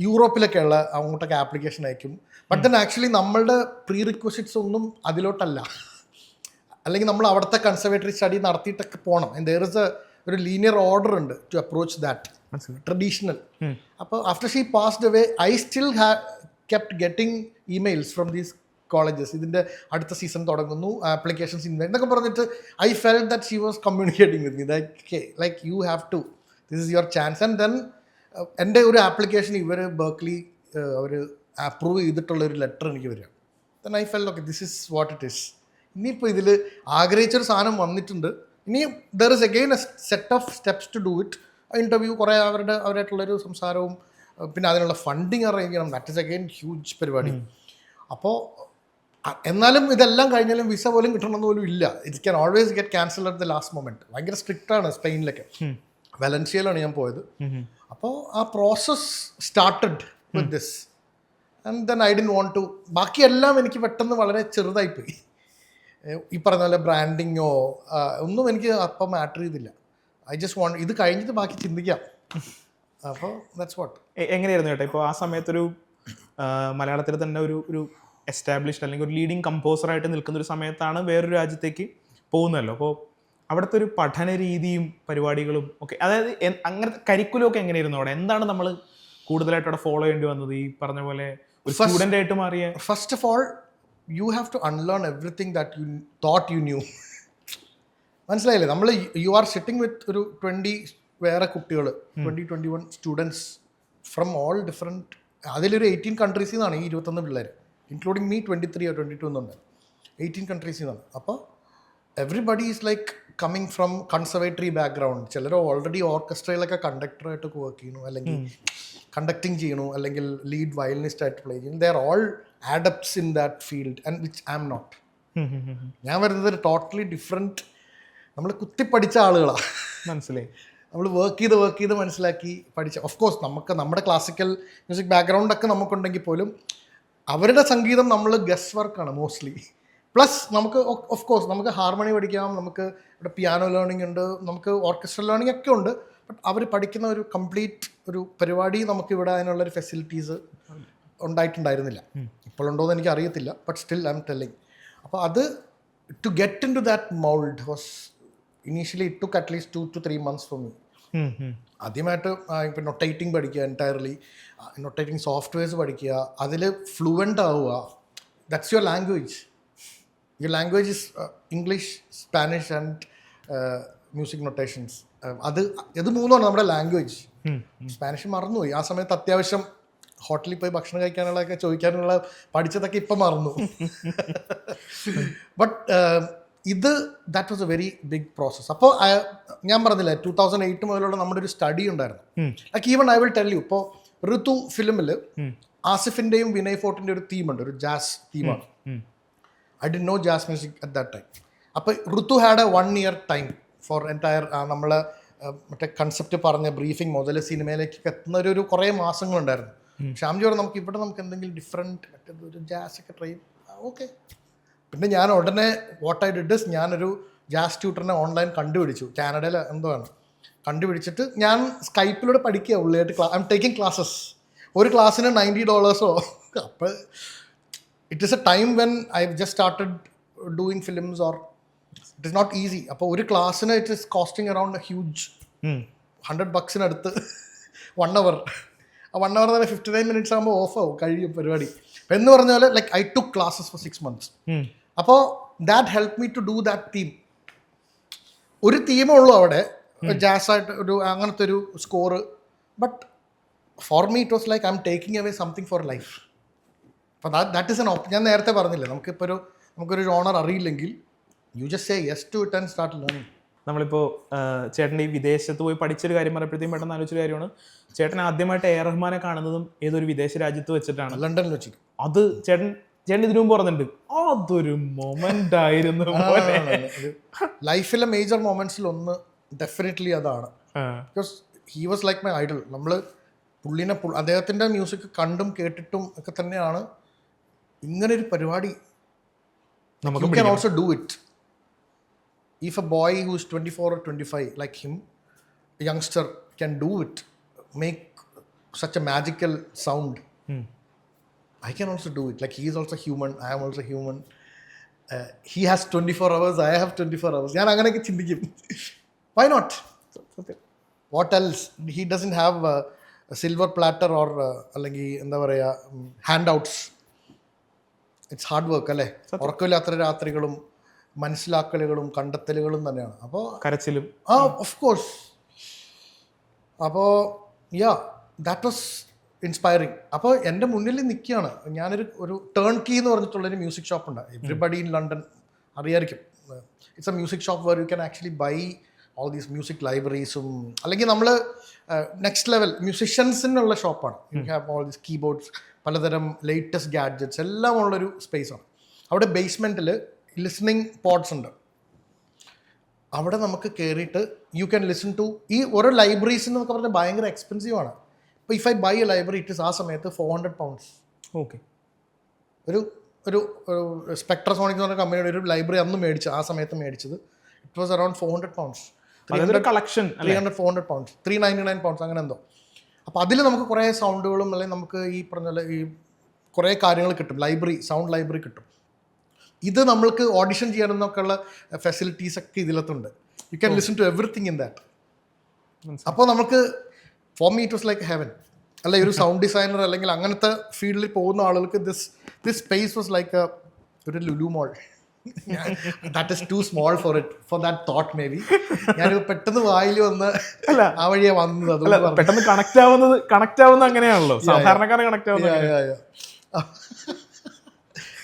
യൂറോപ്പിലൊക്കെ ഉള്ള അങ്ങോട്ടൊക്കെ ആപ്ലിക്കേഷൻ അയക്കും. ബട്ട് ദെൻ ആക്ച്വലി നമ്മളുടെ പ്രീ റിക്വസിറ്റ്സ് ഒന്നും അതിലോട്ടല്ല, അല്ലെങ്കിൽ നമ്മൾ അവിടുത്തെ കൺസർവേറ്ററി സ്റ്റഡി നടത്തിയിട്ടൊക്കെ പോകണം. ആൻഡ് ദെയർ ഇസ് ഒരു ലീനിയർ ഓർഡർ ഉണ്ട് ടു അപ്രോച്ച് ദാറ്റ് ട്രഡീഷണൽ. അപ്പോൾ after she passed away I still kept getting emails from these colleges. ഇതിൻ്റെ അടുത്ത സീസൺ തുടങ്ങുന്നു, ആപ്ലിക്കേഷൻസ് എന്നൊക്കെ പറഞ്ഞിട്ട് I felt that she was communicating with me like you have to, this is your chance. And then എൻ്റെ ഒരു application Berklee അവർ approve ചെയ്തിട്ടുള്ളൊരു letter എനിക്ക് വരിക. Then I felt okay, this is what it is. ഇനിയിപ്പോൾ ഇതിൽ ആഗ്രഹിച്ചൊരു സാധനം വന്നിട്ടുണ്ട്, ഇനി there is again a set of steps to do it. Interview, കുറേ അവരായിട്ടുള്ളൊരു സംസാരവും, പിന്നെ അതിനുള്ള ഫണ്ടിങ് അറേഞ്ച് ചെയ്യണം. ദാറ്റ് ഇസ് അഗെയിൻ ഹ്യൂജ് പരിപാടി. അപ്പോൾ എന്നാലും ഇതെല്ലാം കഴിഞ്ഞാലും വിസ പോലും കിട്ടണമെന്ന് പോലും ഇല്ല. It can always get cancel at the last moment. ഭയങ്കര സ്ട്രിക്റ്റ് ആണ് സ്പെയിനിലൊക്കെ. വെലൻസിയയിലാണ് ഞാൻ പോയത്. അപ്പോൾ ആ process started with this. And then I didn't want to, ബാക്കിയെല്ലാം എനിക്ക് പെട്ടെന്ന് വളരെ ചെറുതായിപ്പോയി. ഈ പറഞ്ഞ പോലെ ബ്രാൻഡിങ്ങോ ഒന്നും എനിക്ക് അപ്പം മാറ്റർ ചെയ്തില്ല. ഐ ജസ്റ്റ് വോണ്ട് ഇത് കഴിഞ്ഞിട്ട് ബാക്കി ചിന്തിക്കാം. അപ്പോൾ ദാറ്റ്സ് വാട്ട്. എങ്ങനെയായിരുന്നു ചേട്ടാ ഇപ്പോൾ ആ സമയത്തൊരു മലയാളത്തിൽ തന്നെ ഒരു എസ്റ്റാബ്ലിഷ്ഡ് അല്ലെങ്കിൽ ഒരു ലീഡിങ് കമ്പോസറായിട്ട് നിൽക്കുന്ന ഒരു സമയത്താണ് വേറൊരു രാജ്യത്തേക്ക് പോകുന്നതല്ലോ. അപ്പോൾ അവിടുത്തെ ഒരു പഠന രീതിയും പരിപാടികളും ഒക്കെ, അതായത് അങ്ങനത്തെ കരിക്കുലം ഒക്കെ എങ്ങനെയായിരുന്നു അവിടെ? എന്താണ് നമ്മൾ കൂടുതലായിട്ട് അവിടെ ഫോളോ ചെയ്യേണ്ടി വന്നത് ഈ പറഞ്ഞ പോലെ ഒരു സ്റ്റുഡൻ്റ് ആയിട്ട് മാറിയ? First of all you have to unlearn everything that you thought you knew. മനസ്സിലായില്ലേ? നമ്മൾ യു ആർ സിറ്റിംഗ് വിത്ത് ഒരു 20 വേറെ കുട്ടികൾ, 21 സ്റ്റുഡൻസ് ഫ്രം ഓൾ ഡിഫറെൻറ്റ്. അതിലൊരു 18 കൺട്രീസിൽ നിന്നാണ് ഈ 21 പിള്ളേർ, ഇൻക്ലൂഡിങ് മീ 23 or 22 എന്നുണ്ട്. 18 കൺട്രീസിൽ നിന്നാണ്. അപ്പോൾ everybody is like coming from conservatory background. ചിലർ ഓൾറെഡി ഓർക്കസ്ട്രയിലൊക്കെ കണ്ടക്ടറായിട്ട് വർക്ക് ചെയ്യണു, അല്ലെങ്കിൽ കണ്ടക്ടിങ് ചെയ്യണു, അല്ലെങ്കിൽ ലീഡ് വയലിനിസ്റ്റ് ആയിട്ട് പ്ലേ ചെയ്യുന്നു. They are all adepts in that field and which I'm not. ഞാൻ വരുന്നത് ഒരു ടോട്ടലി ഡിഫറെൻറ്റ്, നമ്മൾ കുത്തിപ്പടിച്ച ആളുകളാണ്. മനസ്സിലായി. നമ്മൾ വർക്ക് ചെയ്ത് മനസ്സിലാക്കി പഠിച്ച. ഓഫ് കോഴ്സ് നമ്മുടെ ക്ലാസിക്കൽ മ്യൂസിക് ബാക്ക്ഗ്രൗണ്ടൊക്കെ നമുക്കുണ്ടെങ്കിൽ പോലും അവരുടെ സംഗീതം നമ്മൾ ഗസ് വർക്കാണ് മോസ്റ്റ്ലി. പ്ലസ് നമുക്ക് ഓഫ് കോഴ്സ് നമുക്ക് ഹാർമണി പഠിക്കാം, നമുക്ക് ഇവിടെ പിയാനോ ലേണിംഗ് ഉണ്ട്, നമുക്ക് ഓർക്കസ്ട്രൽ ലേണിംഗ് ഒക്കെ ഉണ്ട്. ബട്ട് അവർ പഠിക്കുന്ന ഒരു കംപ്ലീറ്റ് ഒരു പരിപാടി നമുക്കിവിടെ അതിനുള്ളൊരു ഫെസിലിറ്റീസ് ഉണ്ടായിട്ടുണ്ടായിരുന്നില്ല. ഇപ്പോഴുണ്ടോയെന്ന് എനിക്ക് അറിയത്തില്ല, but still I M telling. അപ്പോൾ അത് to get into that mould was initially it took at least 2 to 3 months for me. ആദ്യമായിട്ട് ഇപ്പം നൊട്ടേറ്റിംഗ് പഠിക്കുക, എൻറ്റയർലി നൊട്ടേറ്റിംഗ് സോഫ്റ്റ്വെയർസ് പഠിക്കുക, അതിൽ ഫ്ലുവൻ്റ് ആവുക. That's your language. Your language is English, Spanish and music notations. ഇത് മൂന്നുമാണ് നമ്മുടെ ലാംഗ്വേജ്. സ്പാനിഷ് മറന്നുപോയി. ആ സമയത്ത് അത്യാവശ്യം ഹോട്ടലിൽ പോയി ഭക്ഷണം കഴിക്കാനുള്ളതൊക്കെ ചോദിക്കാനുള്ള പഠിച്ചതൊക്കെ ഇപ്പം മറന്നു. But that was a very big process. അപ്പോൾ ഞാൻ പറഞ്ഞില്ലേ 2008 മുതലുള്ള നമ്മുടെ ഒരു സ്റ്റഡി ഉണ്ടായിരുന്നു. Like even I will tell you, ഇപ്പോൾ ഋതു ഫിലിമിൽ ആസിഫിൻ്റെയും വിനയ് ഫോർട്ടിൻ്റെ ഒരു തീമുണ്ട്, ഒരു ജാസ് തീമാണ്. I didn't know jazz music at that time. അപ്പോൾ Ritu had a 1 year time for entire നമ്മൾ മറ്റേ കൺസെപ്റ്റ് പറഞ്ഞ ബ്രീഫിംഗ് മുതൽ സിനിമയിലേക്ക് എത്തുന്ന ഒരു കുറേ മാസങ്ങളുണ്ടായിരുന്നു. ശ്യാംജി പറഞ്ഞു നമുക്ക് ഇവിടെ നമുക്ക് എന്തെങ്കിലും ഡിഫറെൻറ്റ് മറ്റേത് ഒരു ജാസ് ഒക്കെ ട്രൈ ഓക്കെ. പിന്നെ ഞാൻ ഉടനെ വാട്ട് ഐ ഡിഡ് ഇസ് ഞാനൊരു ജാസ് ട്യൂട്ടറിനെ ഓൺലൈൻ കണ്ടുപിടിച്ചു, കാനഡയിൽ എന്തോ ആണ് കണ്ടുപിടിച്ചിട്ട് ഞാൻ സ്കൈപ്പിലൂടെ പഠിക്കുക ഉള്ളിലായിട്ട്. I'm taking classes. ഒരു ക്ലാസ്സിന് $90. അപ്പോൾ it is a time when I just started doing films or it is not easy. അപ്പോൾ ഒരു ക്ലാസ്സിന് it is costing around huge $100 1 hour. ആ 1 hour തന്നെ 59 minutes ആകുമ്പോൾ ഓഫ് ആവും, കഴിയും പരിപാടി. എന്ന് പറഞ്ഞ പോലെ like I took classes for 6 months. അപ്പോൾ that help me to do that theme. ഒരു തീമേ ഉള്ളൂ അവിടെ, ജാസ് ആയിട്ട് ഒരു അങ്ങനത്തെ ഒരു score. But for me it was like I M taking away something for life. അപ്പോൾ ദാറ്റ് ഇസ് എൻ ഓപ്ഷൻ. ഞാൻ നേരത്തെ പറഞ്ഞില്ലേ, നമുക്കൊരു ജോണർ അറിയില്ലെങ്കിൽ you just say yes to it and start learning. നമ്മളിപ്പോൾ ചേട്ടൻ്റെ ഈ വിദേശത്ത് പോയി പഠിച്ചൊരു കാര്യം പറയുമ്പോഴത്തേക്കും പെട്ടെന്ന് ആലോചിച്ചൊരു കാര്യമാണ്, ചേട്ടൻ ആദ്യമായിട്ട് എ റഹ്മാനെ കാണുന്നതും ഏതൊരു വിദേശ രാജ്യത്ത് വെച്ചിട്ടാണ്, ലണ്ടനിൽ വെച്ച്. അത് ചേട്ടൻ ഇതിനു മുമ്പ് പറഞ്ഞിട്ടുണ്ട്, അതൊരു മൊമെന്റ് ആയിരുന്നു. ലൈഫിലെ മേജർ മൊമെന്റ്സിൽ ഒന്ന് ഡെഫിനറ്റ്ലി അതാണ്. Because he was like my idol. നമ്മൾ അദ്ദേഹത്തിൻ്റെ മ്യൂസിക് കണ്ടും കേട്ടിട്ടും ഒക്കെ തന്നെയാണ് ഇങ്ങനൊരു പരിപാടി. You can also do it. If a boy who is 24 or 25 like him, a youngster can do it, make such a magical sound, I can also do it. Like he is also human, I am also human. He has 24 hours, I have 24 hours. ഞാൻ അങ്ങനെയൊക്കെ ചിന്തിക്കും. Why not? What else? He doesn't have a silver platter or അല്ലെങ്കിൽ എന്താ പറയുക handouts. It's hard work അല്ലേ. ഉറക്കമില്ലാത്ത രാത്രികളും മനസ്സിലാക്കലുകളും കണ്ടെത്തലുകളും തന്നെയാണ്. അപ്പോൾ കരച്ചിലും ഓഫ് കോഴ്സ്. അപ്പോൾ ദാറ്റ് വാസ് ഇൻസ്പയറിങ്. അപ്പോൾ എൻ്റെ മുന്നിൽ നിൽക്കുകയാണ്. ഞാനൊരു ടേൺ കീ എന്ന് പറഞ്ഞിട്ടുള്ളൊരു മ്യൂസിക് ഷോപ്പ് ഉണ്ട്. എവ്രിബഡി ഇൻ ലണ്ടൻ അറിയായിരിക്കും. It's a music shop where you can actually buy all these music ലൈബ്രറീസും, അല്ലെങ്കിൽ നമ്മൾ നെക്സ്റ്റ് ലെവൽ മ്യൂസിഷ്യൻസിനുള്ള ഷോപ്പാണ്. You have all these keyboards, പലതരം ലേറ്റസ്റ്റ് ഗാഡ്ജറ്റ്സ് എല്ലാം ഉള്ളൊരു സ്പേസാണ്. അവിടെ ബേസ്മെൻറ്റിൽ ലിസണിങ് പോഡ്സ് ഉണ്ട്. അവിടെ നമുക്ക് കയറിയിട്ട് യു ക്യാൻ ലിസൺ ടു ഈ ഓരോ ലൈബ്രറീസ് എന്നൊക്കെ പറഞ്ഞാൽ ഭയങ്കര എക്സ്പെൻസീവ് ആണ്. ഇപ്പോൾ if I buy a library it is ആ സമയത്ത് £400. ഓക്കെ. ഒരു സ്പെക്ട്രസോണിക് എന്ന് പറഞ്ഞ കമ്പനിയുടെ ഒരു ലൈബ്രറി അന്ന് ആ സമയത്ത് മേടിച്ചത് ഇറ്റ് വാസ് അറൌണ്ട് £400. കളക്ഷൻ £300, £399 അങ്ങനെ എന്തോ. അപ്പോൾ അതിൽ നമുക്ക് കുറേ സൗണ്ടുകളും അല്ലെങ്കിൽ നമുക്ക് ഈ പറഞ്ഞ പോലെ ഈ കുറേ കാര്യങ്ങൾ കിട്ടും. സൗണ്ട് ലൈബ്രറി കിട്ടും. ഇത് നമ്മൾക്ക് ഓഡിഷൻ ചെയ്യാനെന്നൊക്കെ ഉള്ള ഫെസിലിറ്റീസ് ഒക്കെ ഇതിലത്തുണ്ട്. You can listen to everything in that. അപ്പോൾ നമുക്ക് for me it was like heaven. അല്ല ഒരു സൗണ്ട് ഡിസൈനർ അല്ലെങ്കിൽ അങ്ങനത്തെ ഫീൽഡിൽ പോകുന്ന ആളുകൾക്ക് ദിസ് സ്പേസ് വാസ് ലൈക്ക് ഒരു Lulu mall. That is too small for it, for that thought maybe. ഞാൻ പെട്ടെന്ന് വായിൽ വന്ന് ആ വഴിയാ വന്നത്. പെട്ടെന്ന് കണക്ട് ആവുന്നത് അങ്ങനെയാണല്ലോ, സാധാരണക്കാരെ കണക്ട് ആവുന്നത്.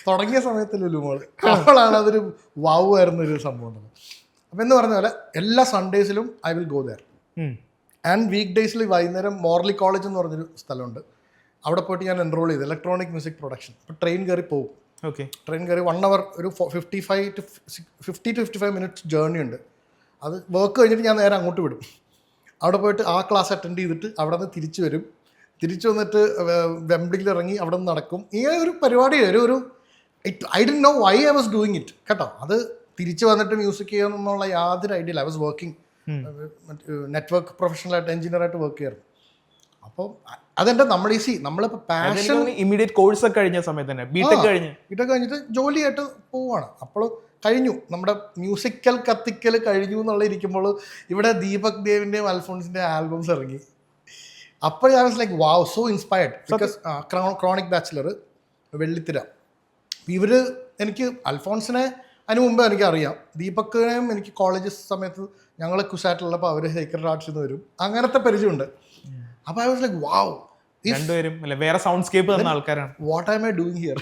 തുടങ്ങിയ സമയത്ത് ലുലുമോൾ അപ്പോഴാണ് അതൊരു വാവുമായിരുന്നൊരു സംഭവം. അപ്പം എന്ന് പറഞ്ഞ പോലെ എല്ലാ സൺഡേസിലും I will go there. And week ഡേയ്സിൽ വൈകുന്നേരം മോർലി കോളേജ് എന്ന് പറഞ്ഞൊരു സ്ഥലമുണ്ട്. അവിടെ പോയിട്ട് ഞാൻ എൻറോൾ ചെയ്ത് ഇലക്ട്രോണിക് മ്യൂസിക് പ്രൊഡക്ഷൻ. അപ്പോൾ ട്രെയിൻ കയറി പോകും. ട്രെയിൻ കയറി 1 hour ഒരു 50 to 55 minutes ജേർണി ഉണ്ട്. അത് വർക്ക് കഴിഞ്ഞിട്ട് ഞാൻ നേരെ അങ്ങോട്ട് വിടും. അവിടെ പോയിട്ട് ആ ക്ലാസ് അറ്റൻഡ് ചെയ്തിട്ട് അവിടെ നിന്ന് തിരിച്ചു വരും. തിരിച്ചു വന്നിട്ട് വെംബ്ലിയിൽ ഇറങ്ങി അവിടെ നിന്ന് നടക്കും. ഈ ഒരു പരിപാടി I didn't know why I was doing it കേട്ടോ. അത് തിരിച്ചു വന്നിട്ട് മ്യൂസിക് ചെയ്യാമെന്നുള്ള യാതൊരു ഐഡിയ ഇല്ല. ഐ വാസ് വർക്കിംഗ് നെറ്റ്വർക്ക് പ്രൊഫഷണലായിട്ട് എഞ്ചിനീയറായിട്ട് വർക്ക് ചെയ്യാറ്. അപ്പോൾ അതെൻ്റെ നമ്മളിപ്പോൾ പാഷൻ ഇമ്മീഡിയറ്റ് കോഴ്സ് ഒക്കെ കഴിഞ്ഞ സമയത്ത് തന്നെ ബിടെക് കഴിഞ്ഞിട്ട് ജോലിയായിട്ട് പോവുകയാണ്. അപ്പോൾ കഴിഞ്ഞു നമ്മുടെ മ്യൂസിക്കൽ കത്തിക്കൽ കഴിഞ്ഞു എന്നുള്ള ഇരിക്കുമ്പോൾ ഇവിടെ ദീപക് ദേവിൻ്റെയും അൽഫോൺസിൻ്റെയും ആൽബംസ് ഇറങ്ങി. അപ്പോൾ I was like wow, so inspired. Because Chronic Bachelor, Vellithira, ഇവർ എനിക്ക് അൽഫോൺസിനെ അതിന് മുമ്പ് എനിക്കറിയാം. ദീപക്കിനെയും എനിക്ക് കോളേജ് സമയത്ത് ഞങ്ങൾ കുസാറ്റിലുള്ളപ്പോൾ അവർ സീക്രട്ട് ആർട്സിൽ നിന്ന് വരും. അങ്ങനത്തെ പരിചയമുണ്ട്. അപ്പോൾ ഐ വാസ് ലൈക്ക് വാവ്, രണ്ടുപേരും വേറെ സൗണ്ട്സ്കേപ്പ് തന്ന ആൾക്കാരാണ്. What am I doing here?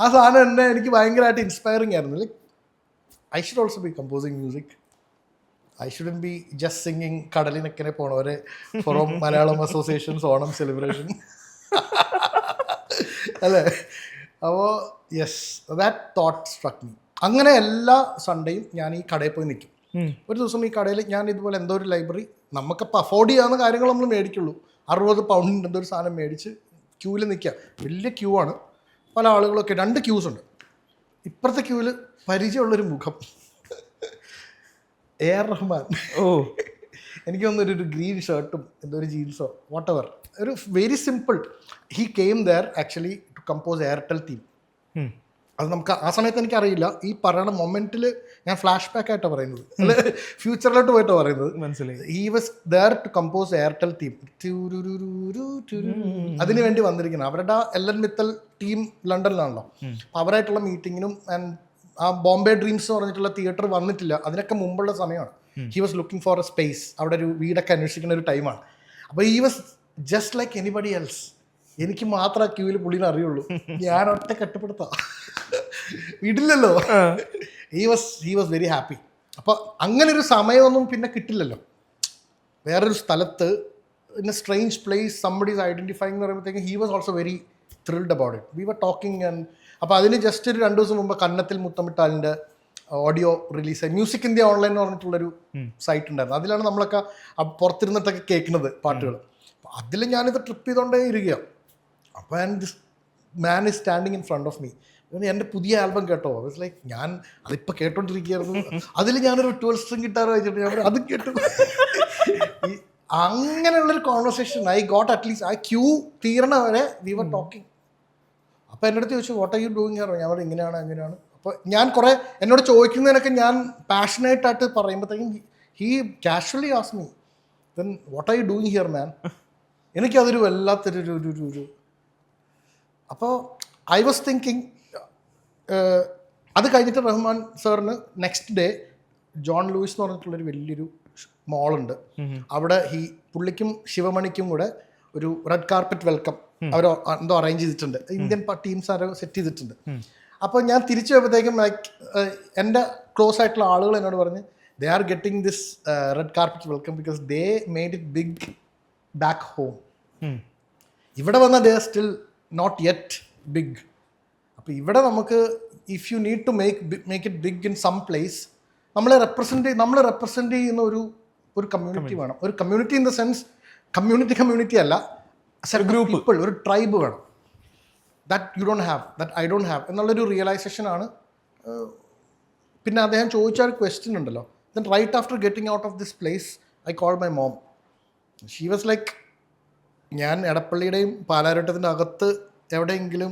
ആ സാധനം എനിക്ക് ഭയങ്കരമായിട്ട് ഇൻസ്പയറിംഗ് ആയിരുന്നു. Like I should also be composing music. I shouldn't be just singing കടലിനൊക്കെ പോണവരെ from Malayalam associations Onam celebration അല്ലേ. അപ്പോൾ yes that thought struck me. അങ്ങനെ എല്ലാ സൺഡേയും ഞാൻ ഈ കടയിൽ പോയി നിൽക്കും. ഒരു ദിവസം ഈ കടയിൽ ഞാൻ ഇതുപോലെ എന്തോ ഒരു ലൈബ്രറി നമുക്കപ്പോൾ അഫോർഡ് ചെയ്യാവുന്ന കാര്യങ്ങൾ നമ്മൾ മേടിക്കുള്ളൂ. 60 പൗണ്ടിൻ്റെ എന്തോ ഒരു സാധനം മേടിച്ച് ക്യൂവിൽ നിൽക്കുക. വലിയ ക്യൂ ആണ്, പല ആളുകളൊക്കെ, 2 ക്യൂസ് ഉണ്ട്. ഇപ്പുറത്തെ ക്യൂവിൽ പരിചയമുള്ളൊരു മുഖം, AR റഹ്മാൻ. ഓ, എനിക്ക് തോന്നുന്നു ഒരു ഗ്രീൻ ഷർട്ടും എന്തോ ഒരു ജീൻസോ വാട്ടെവർ, ഒരു very simple. He came there actually to compose Airtel theme. അത് നമുക്ക് ആ സമയത്ത് എനിക്കറിയില്ല. ഈ പറയുന്ന മൊമെന്റിൽ ഞാൻ ഫ്ലാഷ് ബാക്ക് ആയിട്ടാണ് പറയുന്നത്, അല്ലെ ഫ്യൂച്ചറിലോട്ട് പോയിട്ടാണ് പറയുന്നത്. മനസ്സിലായി. He was there to compose Airtel theme. അതിന് വേണ്ടി വന്നിരിക്കുന്നത് അവരുടെ എല്ലൻ മിത്തൽ ടീം ലണ്ടനിലാണല്ലോ. അവരായിട്ടുള്ള മീറ്റിങ്ങിനും ആൻഡ് ആ ബോംബെ ഡ്രീംസ് എന്ന് പറഞ്ഞിട്ടുള്ള തിയേറ്റർ വന്നിട്ടില്ല, അതിനൊക്കെ മുമ്പുള്ള സമയമാണ്. He was looking for a space, അവിടെ ഒരു വീടൊക്കെ അന്വേഷിക്കുന്ന ഒരു ടൈമാണ്. അപ്പോൾ he was just like anybody else. എനിക്ക് മാത്രം ആ ക്യൂവിൽ പുള്ളിനെ അറിയുള്ളൂ, ഞാൻ ഒറ്റ കെട്ടപ്പെടുത്താം വിടില്ലല്ലോ. He was very happy. അപ്പോൾ അങ്ങനെ ഒരു സമയമൊന്നും പിന്നെ കിട്ടില്ലല്ലോ വേറൊരു സ്ഥലത്ത്, in a strange place somebody is identifying എന്ന് പറയുമ്പോഴത്തേക്കും he was also very thrilled about it. We were talking and അപ്പോൾ അതിന് ജസ്റ്റ് ഒരു 2 ദിവസം മുമ്പ് കന്നത്തിൽ മുത്തമിട്ടാലിൻ്റെ ഓഡിയോ റിലീസായി. മ്യൂസിക് ഇന്ത്യ ഓൺലൈൻ എന്ന് പറഞ്ഞിട്ടുള്ളൊരു സൈറ്റ് ഉണ്ടായിരുന്നു. അതിലാണ് നമ്മളൊക്കെ പുറത്തിരുന്നിട്ടൊക്കെ കേൾക്കുന്നത് പാട്ടുകൾ. അപ്പോൾ അതിൽ ഞാനിത് ട്രിപ്പ് ചെയ്തുകൊണ്ടേ ഇരിക്കുകയാണ്. അപ്പോൾ and this man is standing in front of me. എൻ്റെ പുതിയ ആൽബം കേട്ടോ? ഇറ്റ്സ് ലൈക്ക് ഞാൻ അതിപ്പോൾ കേട്ടോണ്ടിരിക്കുകയായിരുന്നു. അതിൽ ഞാനൊരു 12 സ്ട്രിങ് ഗിറ്റാർ വെച്ചിട്ട് ഞാൻ അത് കേട്ടു. അങ്ങനെയുള്ളൊരു കോൺവെർസേഷൻ ഐ ഗോട്ട്. അറ്റ്ലീസ്റ്റ് ആ ക്യൂ തീരണ വരെ വി വർ ടോക്കിംഗ്. അപ്പോൾ എൻ്റെ അടുത്ത് ചോദിച്ചു what are you doing here? ഞാൻ പറഞ്ഞു ഇങ്ങനെയാണ് അങ്ങനെയാണ്. അപ്പോൾ ഞാൻ കുറേ എന്നോട് ചോദിക്കുന്നതിനൊക്കെ ഞാൻ പാഷനേറ്റായിട്ട് പറയുമ്പോഴത്തേക്കും he casually ask me then what are you doing here man? എനിക്കതൊരു വല്ലാത്തൊരു അപ്പോൾ ഐ വാസ് തിങ്കിങ്. അത് കഴിഞ്ഞിട്ട് റഹ്മാൻ സാറിന് നെക്സ്റ്റ് ഡേ ജോൺ ലൂയിസ് എന്ന് പറഞ്ഞിട്ടുള്ളൊരു വലിയൊരു മോളുണ്ട്, അവിടെ പുള്ളിക്കും ശിവമണിക്കും കൂടെ ഒരു റെഡ് കാർപ്പറ്റ് വെൽക്കം അവർ എന്തോ അറേഞ്ച് ചെയ്തിട്ടുണ്ട്. ഇന്ത്യൻ ടീംസ് ആരോ സെറ്റ് ചെയ്തിട്ടുണ്ട്. അപ്പോൾ ഞാൻ തിരിച്ചു പോയപ്പോഴത്തേക്കും ലൈക്ക് എൻ്റെ ക്ലോസ് ആയിട്ടുള്ള ആളുകൾ എന്നോട് പറഞ്ഞ് they are getting this red carpet welcome because they made it big back home. ഇവിടെ വന്നാൽ they are still not yet big. അപ്പോൾ ഇവിടെ നമുക്ക് if you need to make it big in some place നമ്മൾ റെപ്രസെൻറ്റ് ചെയ്യുന്ന ഒരു community വേണം. ഒരു community in the sense community അല്ല, ഗ്രൂപ്പ് പീപ്പിൾ, ഒരു ട്രൈബ് വേണം. That you don't have, that I don't have എന്നുള്ളൊരു റിയലൈസേഷനാണ്. പിന്നെ അദ്ദേഹം ചോദിച്ച ഒരു ക്വസ്റ്റ്യൻ ഉണ്ടല്ലോ, then right after getting out of this place I call my mom. She was like ഞാൻ എടപ്പള്ളിയുടെയും പാലാരിവട്ടത്തിൻ്റെ അകത്ത് എവിടെയെങ്കിലും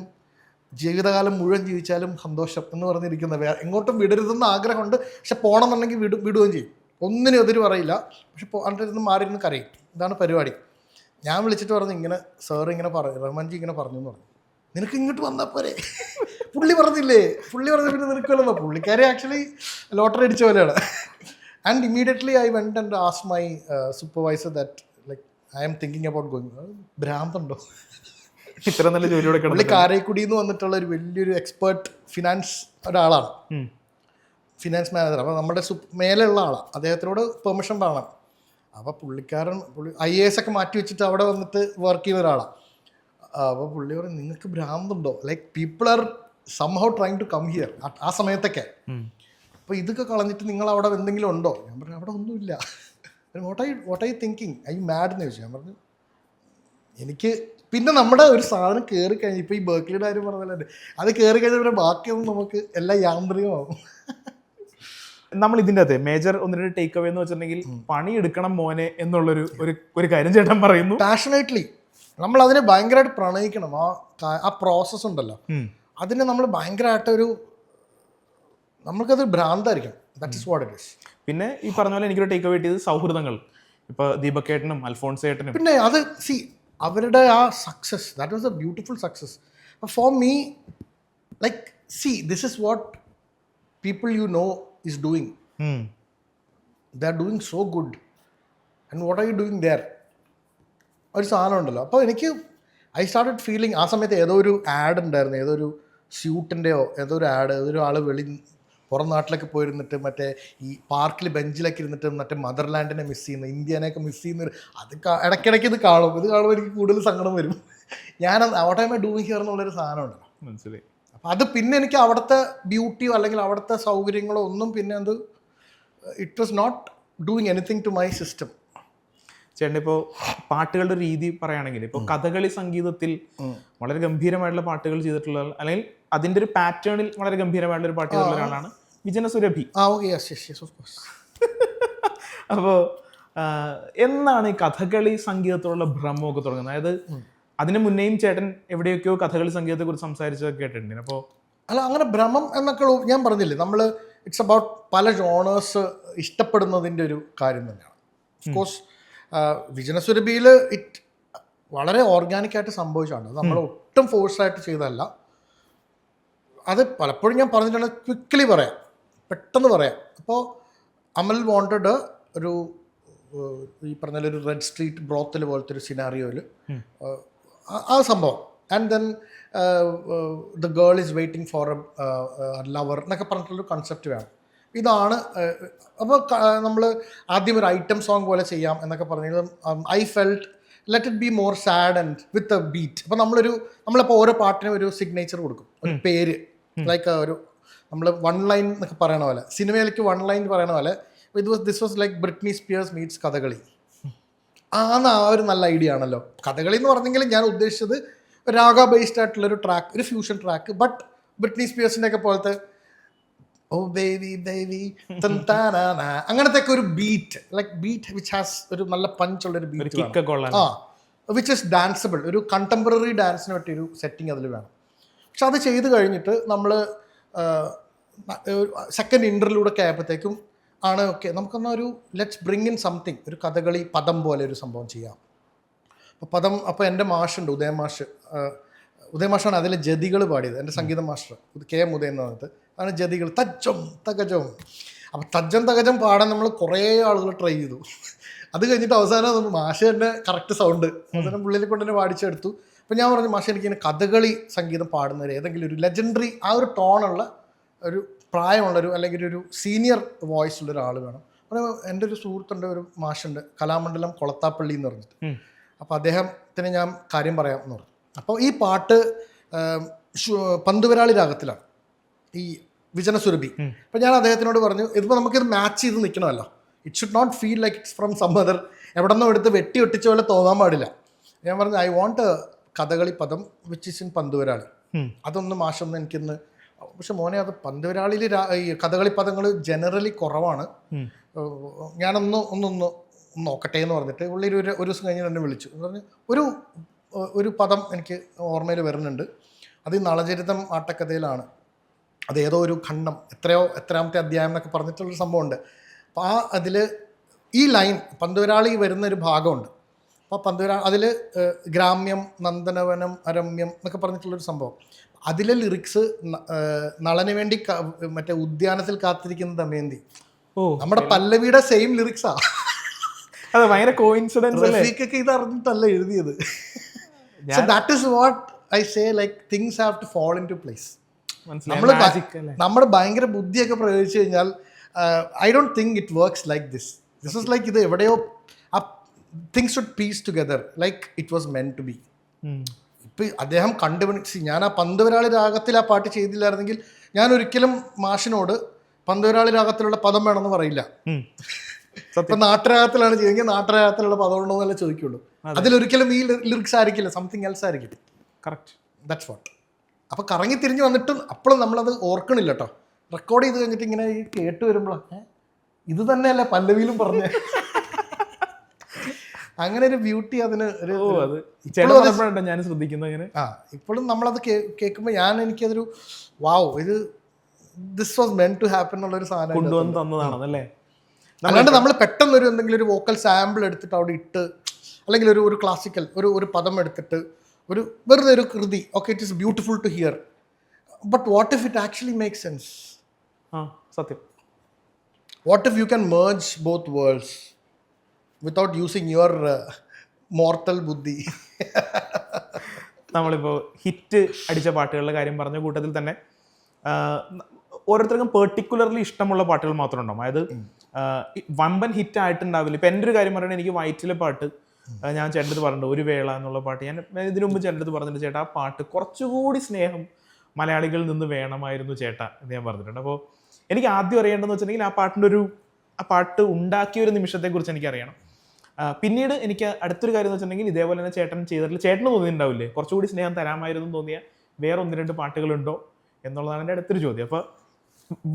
ജീവിതകാലം മുഴുവൻ ജീവിച്ചാലും സന്തോഷം എന്ന് പറഞ്ഞിരിക്കുന്ന, എങ്ങോട്ടും വിടരുതെന്ന് ആഗ്രഹമുണ്ട്, പക്ഷെ പോകണമെന്നുണ്ടെങ്കിൽ വിടുകയും ചെയ്യും, ഒന്നിനും എതിര് പറയില്ല, പക്ഷെ അതിരുന്ന് മാറിയിരുന്ന് കരയും. ഇതാണ് പരിപാടി. ഞാൻ വിളിച്ചിട്ട് പറഞ്ഞു ഇങ്ങനെ സാറ് ഇങ്ങനെ പറഞ്ഞു, റഹ്മാൻജി ഇങ്ങനെ പറഞ്ഞു എന്ന് പറഞ്ഞു. നിനക്ക് ഇങ്ങോട്ട് വന്നാൽ പോരെ? പുള്ളി പറഞ്ഞില്ലേ? പുള്ളി പറഞ്ഞ പിന്നെ നിനക്കുമല്ലോ. പുള്ളിക്കാരെ ആക്ച്വലി ലോട്ടറി അടിച്ച പോലെയാണ്. And immediately I went and ask my supervisor that like I am thinking about going. ഭ്രാന്തുണ്ടോ? ഇത്ര നല്ല ജോലിയോടെ പുള്ളി കാരക്കുടിയിൽ നിന്ന് വന്നിട്ടുള്ള ഒരു വലിയൊരു എക്സ്പേർട്ട് ഫിനാൻസ് ഒരാളാണ്, ഫിനാൻസ് മാനേജർ. അപ്പോൾ നമ്മുടെ മേലെയുള്ള ആളാണ്, അദ്ദേഹത്തിനോട് പെർമിഷൻ വേണം. അപ്പോൾ പുള്ളി IAS ഒക്കെ മാറ്റി വെച്ചിട്ട് അവിടെ വന്നിട്ട് വർക്ക് ചെയ്യുന്ന ഒരാളാണ്. അപ്പോൾ പുള്ളി പറയും നിങ്ങൾക്ക് ഭ്രാന്തുണ്ടോ? Like people are somehow trying to come here ആ സമയത്തൊക്കെ. അപ്പോൾ ഇതൊക്കെ കളഞ്ഞിട്ട് നിങ്ങൾ അവിടെ എന്തെങ്കിലും ഉണ്ടോ? ഞാൻ പറഞ്ഞു അവിടെ ഒന്നുമില്ല. What I thinking, I mad എന്ന് ചോദിച്ചു. ഞാൻ പറഞ്ഞു എനിക്ക് പിന്നെ നമ്മുടെ ഒരു സാധനം കയറി കഴിഞ്ഞ് ഇപ്പോൾ ഈ ബർക്ക്ലിയുടെ കാര്യം പറഞ്ഞാലുണ്ട്, അത് കയറി കഴിഞ്ഞാൽ പിന്നെ ബാക്കിയൊന്നും നമുക്ക് എല്ലാം യാന്ത്രികമാകും. നമ്മൾ ഇതിൻ്റെ അകത്ത് മേജർ 1-2 ടേക്ക് അവേ എന്ന് വെച്ചിട്ടുണ്ടെങ്കിൽ പണിയെടുക്കണം മോനെ എന്നുള്ളൊരു ഒരു കാര്യം ചേട്ടൻ പറയുന്നു. പാഷനേറ്റ്ലി നമ്മൾ അതിനെ ഭയങ്കരമായിട്ട് പ്രണയിക്കണം. ആ പ്രോസസ്സ് ഉണ്ടല്ലോ, അതിനെ നമ്മൾ ഭയങ്കരമായിട്ടൊരു നമുക്കത് ഭ്രാന്തായിരിക്കണം. That is what it is. പിന്നെ ഈ പറഞ്ഞ പോലെ എനിക്കൊരു ടേക്ക് അവേ കിട്ടിയത് സൗഹൃദങ്ങൾ. ഇപ്പോൾ ദീപക്കേട്ടനും അൽഫോൺസേട്ടനും പിന്നെ അത് അവരുടെ ആ success, that was A beautiful success for me. Like this is what people you know is doing. They are doing so good and what are you doing there? ഒരു സാധനം ഉണ്ടല്ലോ. അപ്പോൾ എനിക്ക് ഐ സ്റ്റാർട്ടഡ് ഫീലിംഗ്. ആ സമയത്ത് ഏതോ ഒരു add ഉണ്ടായിരുന്നു, ഏതോ ഒരു സ്യൂട്ടിൻ്റെയോ ഏതോ ഒരു ആഡ്, ഏതൊരു ആൾ പുറം നാട്ടിലൊക്കെ പോയിരുന്നിട്ട് മറ്റേ ഈ പാർക്കിൽ ബെഞ്ചിലൊക്കെ ഇരുന്നിട്ട് മറ്റേ മദർലാൻഡിനെ മിസ് ചെയ്യുന്ന, ഇന്ത്യനെയൊക്കെ മിസ് ചെയ്യുന്ന, അത് ഇടയ്ക്കിടയ്ക്ക് ഇത് കാണുമ്പോൾ എനിക്ക് കൂടുതൽ സങ്കടം വരും. ഞാനത് what am I doing here എന്നുള്ളൊരു സാധനം ഉണ്ടല്ലോ. മനസ്സിലായി. അപ്പം അത് പിന്നെ എനിക്ക് അവിടുത്തെ ബ്യൂട്ടിയോ അല്ലെങ്കിൽ അവിടുത്തെ സൗകര്യങ്ങളോ ഒന്നും പിന്നെ അത് it was not doing anything to my system. ചേട്ടൻ ഇപ്പോൾ പാട്ടുകളുടെ രീതി പറയുകയാണെങ്കിൽ ഇപ്പോൾ കഥകളി സംഗീതത്തിൽ വളരെ ഗംഭീരമായിട്ടുള്ള പാട്ടുകൾ ചെയ്തിട്ടുള്ള, അല്ലെങ്കിൽ അതിൻ്റെ ഒരു പാറ്റേണിൽ വളരെ ഗംഭീരമായിട്ടുള്ള ഒരു പാട്ട് ചെയ്തിട്ടുള്ള ഒരാളാണ് വിജന സുരഭി. അപ്പോൾ എന്നാണ് ഈ കഥകളി സംഗീതത്തോടുള്ള ഭ്രമമൊക്കെ തുടങ്ങുന്നത്? അതായത് അതിന് മുന്നേയും ചേട്ടൻ എവിടെയൊക്കെയോ കഥകളി സംഗീതത്തെ കുറിച്ച് സംസാരിച്ചതൊക്കെ കേട്ടിട്ടുണ്ട്. അപ്പോൾ അല്ല, അങ്ങനെ ഭ്രമം എന്നൊക്കെ ഞാൻ പറഞ്ഞില്ലേ, നമ്മൾ ഇറ്റ്സ് അബൌട്ട് പല ജോണേഴ്സ് ഇഷ്ടപ്പെടുന്നതിൻ്റെ ഒരു കാര്യം തന്നെയാണ്. ഓഫ് കോഴ്സ് വിജനസുരഭിയിൽ ഇറ്റ് വളരെ ഓർഗാനിക്കായിട്ട് സംഭവിച്ചാണ്. നമ്മൾ ഒട്ടും ഫോഴ്സായിട്ട് ചെയ്തതല്ല. അത് പലപ്പോഴും ഞാൻ പറഞ്ഞിട്ടുണ്ട്, ക്വിക്കലി പറയാം, പെട്ടെന്ന് പറയാം. അപ്പോൾ അമൽ വാണ്ടഡ് ഒരു ഈ പറഞ്ഞ ഒരു റെഡ് സ്ട്രീറ്റ് ബ്രോത്തൽ പോലത്തെ ഒരു സിനാറിയോയിൽ ആ സംഭവം, and then the girl is waiting for A lover എന്നൊക്കെ പറഞ്ഞിട്ടുള്ളൊരു കൺസെപ്റ്റ് വേണം. ഇതാണ്. അപ്പോൾ നമ്മൾ ആദ്യം ഒരു ഐറ്റം സോങ് പോലെ ചെയ്യാം എന്നൊക്കെ പറഞ്ഞാൽ I felt let it be more sad and with a beat. അപ്പോൾ നമ്മളിപ്പോൾ ഓരോ പാട്ടിനും ഒരു സിഗ്നേച്ചർ കൊടുക്കും, ഒരു പേര്, ലൈക്ക് ഒരു നമ്മൾ വൺ ലൈൻ എന്നൊക്കെ പറയണ പോലെ, സിനിമയിലേക്ക് വൺ ലൈൻ പറയണ പോലെ this was like Britney spheres meats Kathakali. ആ ഒരു നല്ല ഐഡിയ ആണല്ലോ. കഥകളി എന്ന് പറഞ്ഞെങ്കിൽ ഞാൻ ഉദ്ദേശിച്ചത് രാഗ ബേസ്ഡ് ആയിട്ടുള്ളൊരു ട്രാക്ക്, ഒരു ഫ്യൂഷൻ ട്രാക്ക്, ബട്ട് ബ്രിട്നി സ്പിയേഴ്സിൻ്റെ ഒക്കെ പോലത്തെ ഓ ബേബി ബേബി അങ്ങനത്തെ ഒക്കെ ഒരു beat, like beat which has ഒരു നല്ല പഞ്ചുള്ളൊരു ബീറ്റ്, വിച്ച് ഇസ് ഡാൻസബിൾ. ഒരു കണ്ടംപററി ഡാൻസിന് പറ്റിയൊരു സെറ്റിംഗ് അതിൽ വേണം. പക്ഷെ അത് ചെയ്ത് കഴിഞ്ഞിട്ട് നമ്മൾ സെക്കൻഡ് ഇൻ്റർലൂടെ ഒക്കെ ആയപ്പോഴത്തേക്കും ആണ് ഓക്കെ, നമുക്കൊന്ന് ഒരു ലെറ്റ്സ് ബ്രിങ് ഇൻ സംതിങ്, ഒരു കഥകളി പദം പോലെ ഒരു സംഭവം ചെയ്യാം. അപ്പോൾ പദം, അപ്പോൾ എൻ്റെ മാഷുണ്ട് ഉദയമാഷാണ് അതിലെ ജതികൾ പാടിയത്, എൻ്റെ സംഗീത മാസ്റ്റർ കെ എം ഉദയൻ എന്ന് പറഞ്ഞിട്ട് ആണ് ജതികൾ തജ്ജം തകജം. അപ്പോൾ തജ്ജം തകജം പാടാൻ നമ്മൾ കുറേ ആളുകൾ ട്രൈ ചെയ്തു. അത് കഴിഞ്ഞിട്ട് അവസാനം മാഷ തന്നെ കറക്റ്റ് സൗണ്ട് അവസാനം പുള്ളിനെ കൊണ്ട് തന്നെ പാടിച്ചെടുത്തു. അപ്പോൾ ഞാൻ പറഞ്ഞു, മാഷ എനിക്കിങ്ങനെ കഥകളി സംഗീതം പാടുന്നവർ ഏതെങ്കിലും ഒരു ലെജൻഡറി ആ ഒരു ടോണുള്ള ഒരു പ്രായമുള്ളൊരു അല്ലെങ്കിൽ ഒരു സീനിയർ വോയിസ് ഉള്ള ഒരാൾ വേണം. അപ്പോൾ എൻ്റെ ഒരു സുഹൃത്തുണ്ട്, ഒരു മാഷുണ്ട്, കലാമണ്ഡലം കൊളത്താപ്പള്ളി എന്ന് പറഞ്ഞിട്ട്. അപ്പോൾ അദ്ദേഹത്തിന് ഞാൻ കാര്യം പറയാം എന്ന് പറഞ്ഞു. അപ്പോൾ ഈ പാട്ട് പന്തുവരാളി രാഗത്തിലാണ്, ഈ വിജനസുരഭി. അപ്പോൾ ഞാൻ അദ്ദേഹത്തിനോട് പറഞ്ഞു, ഇതിപ്പോൾ നമുക്കിത് മാച്ച് ചെയ്ത് നിൽക്കണമല്ലോ, it should not feel like it's from some other, എവിടെ നിന്നും എടുത്ത് വെട്ടി ഒട്ടിച്ച പോലെ തോന്നാൻ പാടില്ല. ഞാൻ പറഞ്ഞു, ഐ വോണ്ട് കഥകളി പദം വിച്ച് ഇസ് ഇൻ പന്തുവരാളി. അതൊന്ന് മാഷൊന്ന് എനിക്കൊന്ന്, പക്ഷെ മോനെ അത് പന്തുവരാളിയിൽ ഈ കഥകളി പദങ്ങൾ ജനറലി കുറവാണ്, ഞാനൊന്ന് നോക്കട്ടെ എന്ന് പറഞ്ഞിട്ട് പുള്ളി ഒരു ദിവസം കഴിഞ്ഞ് എന്നെ വിളിച്ചു. പറഞ്ഞ് ഒരു പദം എനിക്ക് ഓർമ്മയിൽ വരുന്നുണ്ട്, അത് ഈ നളചരിതം ആട്ടക്കഥയിലാണ്, അത് ഏതോ ഒരു ഖണ്ഡം എത്രാമത്തെ അധ്യായം എന്നൊക്കെ പറഞ്ഞിട്ടുള്ളൊരു സംഭവമുണ്ട്. അപ്പോൾ അതിൽ ഈ ലൈൻ പന്തുവരാളി വരുന്നൊരു ഭാഗമുണ്ട്. അപ്പോൾ പന്തുവരാളി അതിൽ ഗ്രാമ്യം നന്ദനവനം അരമ്യം എന്നൊക്കെ പറഞ്ഞിട്ടുള്ളൊരു സംഭവം, അതിലെ ലിറിക്സ് നളന് വേണ്ടി മറ്റേ ഉദ്യാനത്തിൽ കാത്തിരിക്കുന്ന ദമയന്തി, നമ്മുടെ പല്ലവിയുടെ സെയിം ലിറിക്സാ. അത് ഭയങ്കര കോയിൻസിഡൻസ് അല്ലേ? റഫീഖൊക്കെ ഇത് അറിഞ്ഞിട്ടല്ല എഴുതിയത്. So that is what I say, like things have to fall into place. നമ്മൾ ഭയങ്കര ബുദ്ധിയൊക്കെ പ്രയോഗിച്ചു കഴിഞ്ഞാൽ I don't think it works like this. This is like ഇത് എവിടെയോ things should piece together like it was meant to be. ഇപ്പം അദ്ദേഹം കണ്ടുപിടിച്ച്, ഞാൻ ആ പന്തുവരാളി രാഗത്തിൽ ആ പാട്ട് ചെയ്തില്ലായിരുന്നെങ്കിൽ ഞാൻ ഒരിക്കലും മാഷിനോട് പന്തുവരാളി രാഗത്തിലുള്ള പദം വേണമെന്ന് പറയില്ല. ഇപ്പൊ നാട്ടരാഗത്തിലാണ് ചെയ്തെങ്കിൽ നാട്ടരാഗത്തിലുള്ള പദം ഉണ്ടോ എന്നല്ലേ ചോദിക്കുള്ളൂ. അതിലൊരിക്കലും ഈ ലിറിക്സ് ആയിരിക്കില്ല, സംതിങ് എൽസ് ആയിരിക്കും. Correct, that's what. അപ്പോൾ കറങ്ങി തിരിഞ്ഞ് വന്നിട്ടും അപ്പോഴും നമ്മളത് ഓർക്കണില്ല കേട്ടോ. റെക്കോർഡ് ചെയ്ത് കഴിഞ്ഞിട്ട് ഇങ്ങനെ ഈ കേട്ട് വരുമ്പോഴാണ് ഇത് തന്നെയല്ലേ പല്ലവിയിലും പറഞ്ഞ അങ്ങനെ ഒരു ബ്യൂട്ടി അതിന് ഞാൻ ശ്രദ്ധിക്കുന്നത്. ഇപ്പോഴും നമ്മളത് കേൾക്കുമ്പോൾ എനിക്കതൊരു വാവ്, ഇത് this was meant to happen എന്നുള്ളൊരു സാധനം കൊണ്ടുവന്ന് തന്നതാണല്ലേ. അല്ലാണ്ട് നമ്മൾ പെട്ടെന്ന് എന്തെങ്കിലും ഒരു വോക്കൽ സാമ്പിൾ എടുത്തിട്ട് അവിടെ ഇട്ട്, അല്ലെങ്കിൽ ഒരു ക്ലാസിക്കൽ ഒരു പദം എടുത്തിട്ട് വെറുതെ ഒരു കൃതി, okay it is beautiful to hear, but what if it actually make sense? സത്യം. What if you can merge both worlds without using your mortal ബുദ്ധി? നമ്മളിപ്പോൾ ഹിറ്റ് അടിച്ച പാട്ടുകളുടെ കാര്യം പറഞ്ഞ കൂട്ടത്തിൽ തന്നെ ഓരോരുത്തർക്കും പെർട്ടിക്കുലർലി ഇഷ്ടമുള്ള പാട്ടുകൾ മാത്രം ഉണ്ടാവും. അതായത് വമ്പൻ ഹിറ്റ് ആയിട്ടുണ്ടാവില്ല. ഇപ്പം എൻ്റെ ഒരു കാര്യം പറയുന്നത്, എനിക്ക് വയറ്റിലെ പാട്ട് ഞാൻ ചേട്ടൻ്റെ അടുത്ത് പറഞ്ഞിട്ടുണ്ട്, ഒരു വേള എന്നുള്ള പാട്ട് ഞാൻ ഇതിനു മുമ്പ് ചേട്ടൻ്റെ അടുത്ത് പറഞ്ഞിട്ടുണ്ട്, ചേട്ടാ ആ പാട്ട് കുറച്ചുകൂടി സ്നേഹം മലയാളികളിൽ നിന്ന് വേണമായിരുന്നു ചേട്ടാ എന്ന് ഞാൻ പറഞ്ഞിട്ടുണ്ട്. അപ്പോൾ എനിക്ക് ആദ്യം അറിയേണ്ടതെന്ന് വെച്ചിട്ടുണ്ടെങ്കിൽ ആ പാട്ട് ഉണ്ടാക്കിയ ഒരു നിമിഷത്തെക്കുറിച്ച് എനിക്കറിയണം. പിന്നീട് എനിക്ക് അടുത്തൊരു കാര്യം എന്ന് വെച്ചിട്ടുണ്ടെങ്കിൽ ഇതേപോലെ തന്നെ ചേട്ടൻ ചെയ്തിട്ടില്ല, ചേട്ടന് തോന്നിയിട്ടുണ്ടാവില്ലേ കുറച്ചുകൂടി സ്നേഹം തരാമായിരുന്നു തോന്നിയ വേറെ 1-2 പാട്ടുകളുണ്ടോ എന്നുള്ളതാണ് എൻ്റെ അടുത്തൊരു ചോദ്യം. അപ്പോൾ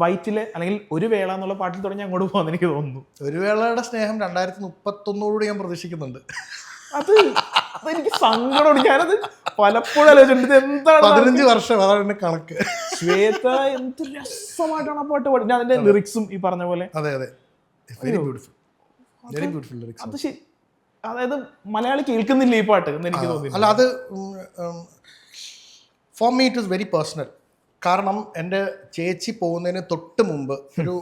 വൈറ്റിലെ അല്ലെങ്കിൽ ഒരു വേള എന്നുള്ള പാട്ടിൽ തുടങ്ങി അങ്ങോട്ട് പോകാൻ എനിക്ക് തോന്നുന്നു. ഒരു വേളയുടെ സ്നേഹം 2031 ഞാൻ പ്രതീക്ഷിക്കുന്നുണ്ട്. അതെനിക്ക് സങ്കടമുണ്ട്. ഞാനത് പലപ്പോഴും ആലോചിച്ചിട്ടുണ്ട്, എന്താണ് 15 വർഷം അതാണ് എന്റെ കണക്ക്. ശ്വേത എന്ത് രസമായിട്ടാണ് ആ പാട്ട് പാടി. ഞാൻ അതിന്റെ ലിറിക്സും ഈ പറഞ്ഞ പോലെ അതെ very beautiful, very beautiful lyrics. അത് അതായത് മലയാളി കേൾക്കുന്നില്ല ഈ പാട്ട് എന്ന് എനിക്ക് തോന്നി. അല്ല, അത് four me it is very personal. കാരണം എൻ്റെ ചേച്ചി പോകുന്നതിന് തൊട്ട് മുമ്പ് ഒരു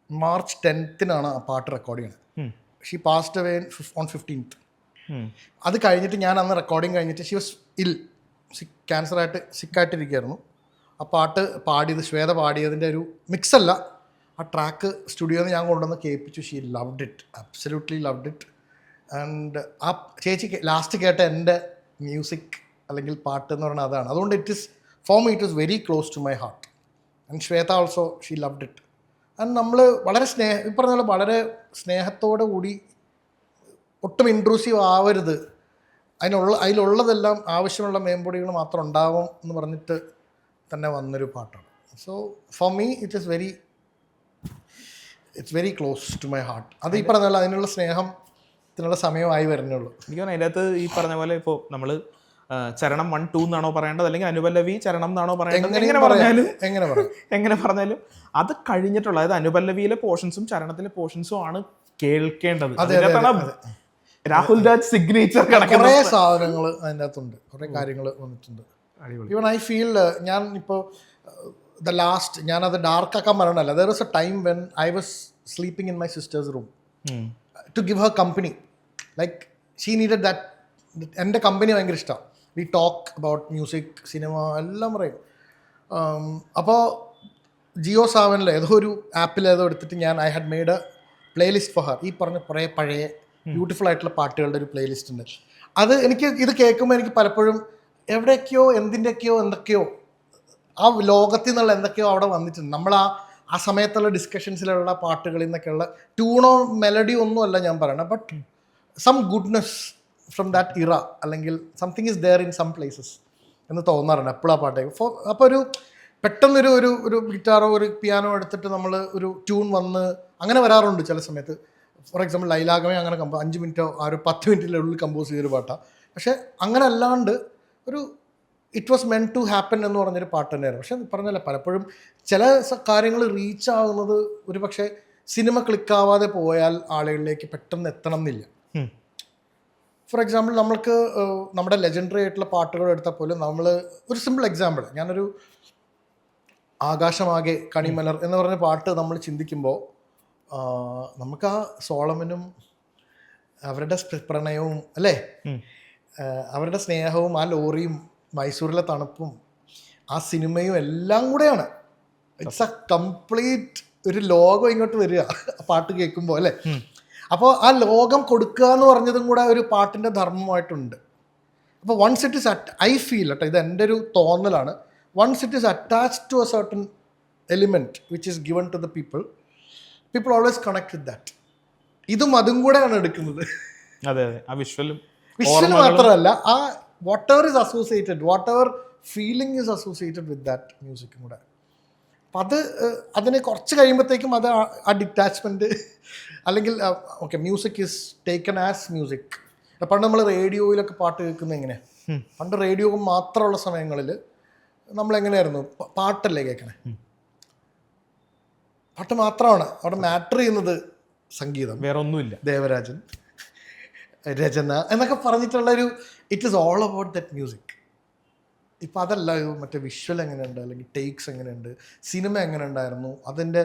March 10th ആ പാട്ട് റെക്കോർഡ് ചെയ്യണത്. She passed away on 15th. അത് കഴിഞ്ഞിട്ട് ഞാൻ അന്ന് റെക്കോർഡിങ് കഴിഞ്ഞിട്ട് ഷി വാസ് ഇൽ, ക്യാൻസറായിട്ട് സിക്കായിട്ടിരിക്കുകയായിരുന്നു. ആ പാട്ട് പാടിയത്, ശ്വേത പാടിയതിൻ്റെ ഒരു മിക്സ് അല്ല, ആ ട്രാക്ക് സ്റ്റുഡിയോയിൽ നിന്ന് ഞാൻ കൊണ്ടുവന്ന് കേൾപ്പിച്ചു. She loved it, absolutely loved it. And ആ ചേച്ചി ലാസ്റ്റ് കേട്ട എൻ്റെ മ്യൂസിക് അല്ലെങ്കിൽ പാട്ട് എന്ന് പറഞ്ഞാൽ അതാണ്. അതുകൊണ്ട് it is for me it is very close to my heart. And Shweta also she loved it. And നമ്മൾ വളരെ ഈ പറഞ്ഞ പോലെ വളരെ സ്നേഹത്തോടു കൂടി, ഒട്ടും ഇൻട്രൂസീവ് ആവരുത്, അതിലുള്ളതെല്ലാം ആവശ്യമുള്ള മേമ്പൊടികൾ മാത്രം ഉണ്ടാവും എന്ന് പറഞ്ഞിട്ട് തന്നെ വന്നൊരു പാട്ടാണ്. So for me it's very close to my heart. അത് ഈ പറഞ്ഞ പോലെ അതിനുള്ള സ്നേഹത്തിനുള്ള സമയമായി വരുന്നുള്ളൂ. എനിക്ക് തോന്നുന്നു അതിൻ്റെ അകത്ത് ഈ പറഞ്ഞ പോലെ ഇപ്പോൾ നമ്മൾ ചരണം 1, 2 എന്നാണോ പറയേണ്ടത്, അല്ലെങ്കിൽ അനുപല്ലവി ചരണം എന്നാണോ പറയേണ്ടത്, എങ്ങനെ പറഞ്ഞാലും അത് കഴിഞ്ഞിട്ടുള്ള, അതായത് അനുപല്ലവിയിലെ പോർഷൻസും ചരണത്തിലെ പോർഷൻസും ആണ് കേൾക്കേണ്ടത്. രാഹുൽ രാജ് സിഗ്നേച്ചർ കുറേ സാധനങ്ങൾ അതിൻ്റെ അകത്തുണ്ട്, കുറേ കാര്യങ്ങൾ വന്നിട്ടുണ്ട്. ഈവൻ ഐ ഫീൽ, ഞാൻ ഇപ്പോൾ ഞാനത് ഡാർക്കാക്കാൻ പറയണല്ല, there was a time when I was sleeping in my sister's room to give her company. Like she needed that. എൻ്റെ കമ്പനി ഭയങ്കര ഇഷ്ടമാണ്. We talk about music, cinema എല്ലാം പറയും. അപ്പോൾ ജിയോ സാവനിൽ ഏതോ ഒരു ആപ്പിൽ എടുത്തിട്ട് I had made a playlist for her. ഈ പറഞ്ഞ കുറേ പഴയ ബ്യൂട്ടിഫുൾ ആയിട്ടുള്ള പാട്ടുകളുടെ ഒരു പ്ലേലിസ്റ്റ് ഉണ്ട്. അത് എനിക്ക് ഇത് കേൾക്കുമ്പോൾ എനിക്ക് പലപ്പോഴും എവിടെയൊക്കെയോ എന്തൊക്കെയോ ആ ലോകത്തിൽ നിന്നുള്ള എന്തൊക്കെയോ അവിടെ വന്നിട്ടുണ്ട്. നമ്മൾ ആ സമയത്തുള്ള ഡിസ്കഷൻസിലുള്ള പാട്ടുകളിൽ നിന്നൊക്കെയുള്ള ട്യൂണോ മെലഡിയോ ഒന്നുമല്ല ഞാൻ പറയണത്, but some goodness from that era, അല്ലെങ്കിൽ something is there in some places എന്ന് തോന്നാറുണ്ട് എപ്പോഴും ആ പാട്ടേക്ക്. അപ്പോൾ ഒരു പെട്ടെന്നൊരു ഒരു ഗിറ്റാറോ ഒരു പിയാനോ എടുത്തിട്ട് നമ്മൾ ഒരു ട്യൂൺ വന്ന് അങ്ങനെ വരാറുണ്ട് ചില സമയത്ത്. ഫോർ എക്സാമ്പിൾ ലൈലാഗമേ അങ്ങനെ 5 മിനിറ്റോ ആ ഒരു 10 മിനിറ്റിനുള്ളിൽ കമ്പോസ് ചെയ്തൊരു പാട്ടാണ്. പക്ഷേ അങ്ങനെ അല്ലാണ്ട് ഒരു it was meant to happen എന്ന് പറഞ്ഞൊരു പാട്ട് തന്നെയായിരുന്നു. പക്ഷെ പറഞ്ഞല്ല, പലപ്പോഴും ചില കാര്യങ്ങൾ റീച്ച് ആകുന്നത് ഒരു പക്ഷേ സിനിമ ക്ലിക്കാവാതെ പോയാൽ ആളുകളിലേക്ക് പെട്ടെന്ന് എത്തണം എന്നില്ല. ഫോർ എക്സാമ്പിൾ നമ്മൾക്ക് നമ്മുടെ ലെജൻഡറി ആയിട്ടുള്ള പാട്ടുകൾ എടുത്താൽ പോലും നമ്മൾ ഒരു സിമ്പിൾ എക്സാമ്പിൾ, ഞാനൊരു ആകാശമാകെ കണിമലർ എന്ന് പറഞ്ഞ പാട്ട് നമ്മൾ ചിന്തിക്കുമ്പോൾ നമുക്ക് ആ സോളമനും അവരുടെ പ്രണയവും അല്ലേ, അവരുടെ സ്നേഹവും ആ ലോറിയും മൈസൂരിലെ തണുപ്പും ആ സിനിമയും എല്ലാം കൂടെയാണ്. ഇറ്റ്സ് എ കംപ്ലീറ്റ് ഒരു ലോകം ഇങ്ങോട്ട് വരിക പാട്ട് കേൾക്കുമ്പോൾ അല്ലേ. അപ്പോൾ ആ ലോകം കൊടുക്കുക എന്ന് പറഞ്ഞതും കൂടെ ഒരു പാട്ടിൻ്റെ ധർമ്മമായിട്ടുണ്ട്. അപ്പോൾ once it is I feel കേട്ടോ, ഇത് എൻ്റെ ഒരു തോന്നലാണ്, once it is attached to a certain element which is given to the people always connect with that. ഇതും അതും കൂടെയാണ് എടുക്കുന്നത്. അതെ അതെ, ആ വിഷ്വലും മാത്രമല്ല, ആ whatever is associated, whatever feeling is associated with that മ്യൂസിക്കും കൂടെ. അപ്പം അതിന് കുറച്ച് കഴിയുമ്പോഴത്തേക്കും അത് ആ ഡിറ്റാച്ച്മെൻറ്റ്, അല്ലെങ്കിൽ okay music is taken as music. പണ്ട് നമ്മൾ റേഡിയോയിലൊക്കെ പാട്ട് കേൾക്കുന്നത് എങ്ങനെയാണ്, പണ്ട് റേഡിയോ മാത്രമുള്ള സമയങ്ങളിൽ നമ്മളെങ്ങനെയായിരുന്നു, പാട്ടല്ലേ കേൾക്കണേ, പാട്ട് മാത്രമാണ് അവിടെ മാറ്റർ ചെയ്യുന്നത്, സംഗീതം വേറെ ഒന്നുമില്ല, ദേവരാജൻ രചന എന്നൊക്കെ പറഞ്ഞിട്ടുള്ളൊരു it is all about that music. ഇപ്പം അതല്ല, മറ്റേ വിഷ്വൽ എങ്ങനെയുണ്ട്, അല്ലെങ്കിൽ ടേക്സ് എങ്ങനെയുണ്ട്, സിനിമ എങ്ങനെ ഉണ്ടായിരുന്നു, അതിൻ്റെ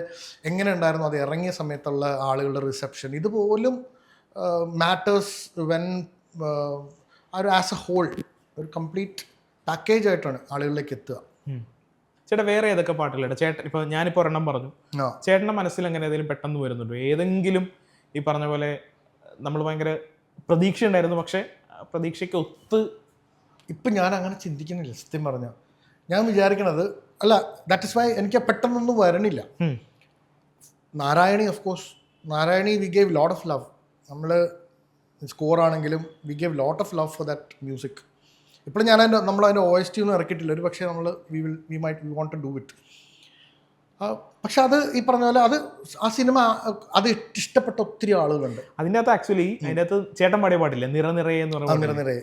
എങ്ങനെ ഉണ്ടായിരുന്നു, അത് ഇറങ്ങിയ സമയത്തുള്ള ആളുകളുടെ റിസപ്ഷൻ, ഇതുപോലും മാറ്റേഴ്സ് വെൻ ഒരു ആസ് എ ഹോൾ ഒരു കംപ്ലീറ്റ് പാക്കേജ് ആയിട്ടാണ് ആളുകളിലേക്ക് എത്തുക. ചേട്ടാ വേറെ ഏതൊക്കെ പാട്ടുകളുണ്ട് ചേട്ടൻ? ഇപ്പോൾ ഞാനിപ്പോൾ ഒരെണ്ണം പറഞ്ഞു, ചേട്ടൻ്റെ മനസ്സിൽ അങ്ങനെ ഏതെങ്കിലും പെട്ടെന്ന് വരുന്നുണ്ടോ? ഏതെങ്കിലും ഈ പറഞ്ഞ പോലെ നമ്മൾ ഭയങ്കര പ്രതീക്ഷ ഉണ്ടായിരുന്നു, പക്ഷേ പ്രതീക്ഷയ്ക്ക് ഒത്ത് ഇപ്പം ഞാൻ അങ്ങനെ ചിന്തിക്കുന്നില്ല സത്യം പറഞ്ഞാൽ. ഞാൻ വിചാരിക്കണത് അല്ല, ദാറ്റ് ഇസ് വൈ എനിക്ക് പെട്ടെന്നൊന്നും വരണില്ല. Narayani, of course Narayani we gave lot of love. നമ്മൾ സ്കോർ ആണെങ്കിലും we gave lot of love for that music. ഇപ്പോഴും നമ്മളതിൻ്റെ OST ഒന്നും ഇറക്കിയിട്ടില്ല. ഒരു പക്ഷേ നമ്മൾ we want to do it. പക്ഷെ അത് ഈ പറഞ്ഞ പോലെ അത് ആ സിനിമ അത് ഇഷ്ടപ്പെട്ട ഒത്തിരി ആളുകളുണ്ട്. അതിൻ്റെ അകത്ത് ആക്ച്വലി അതിൻ്റെ അകത്ത് ചേട്ടൻ പാടിയ പാട്ടില്ല നിറ നിറയെ എന്ന് പറഞ്ഞ നിറനിറയെ,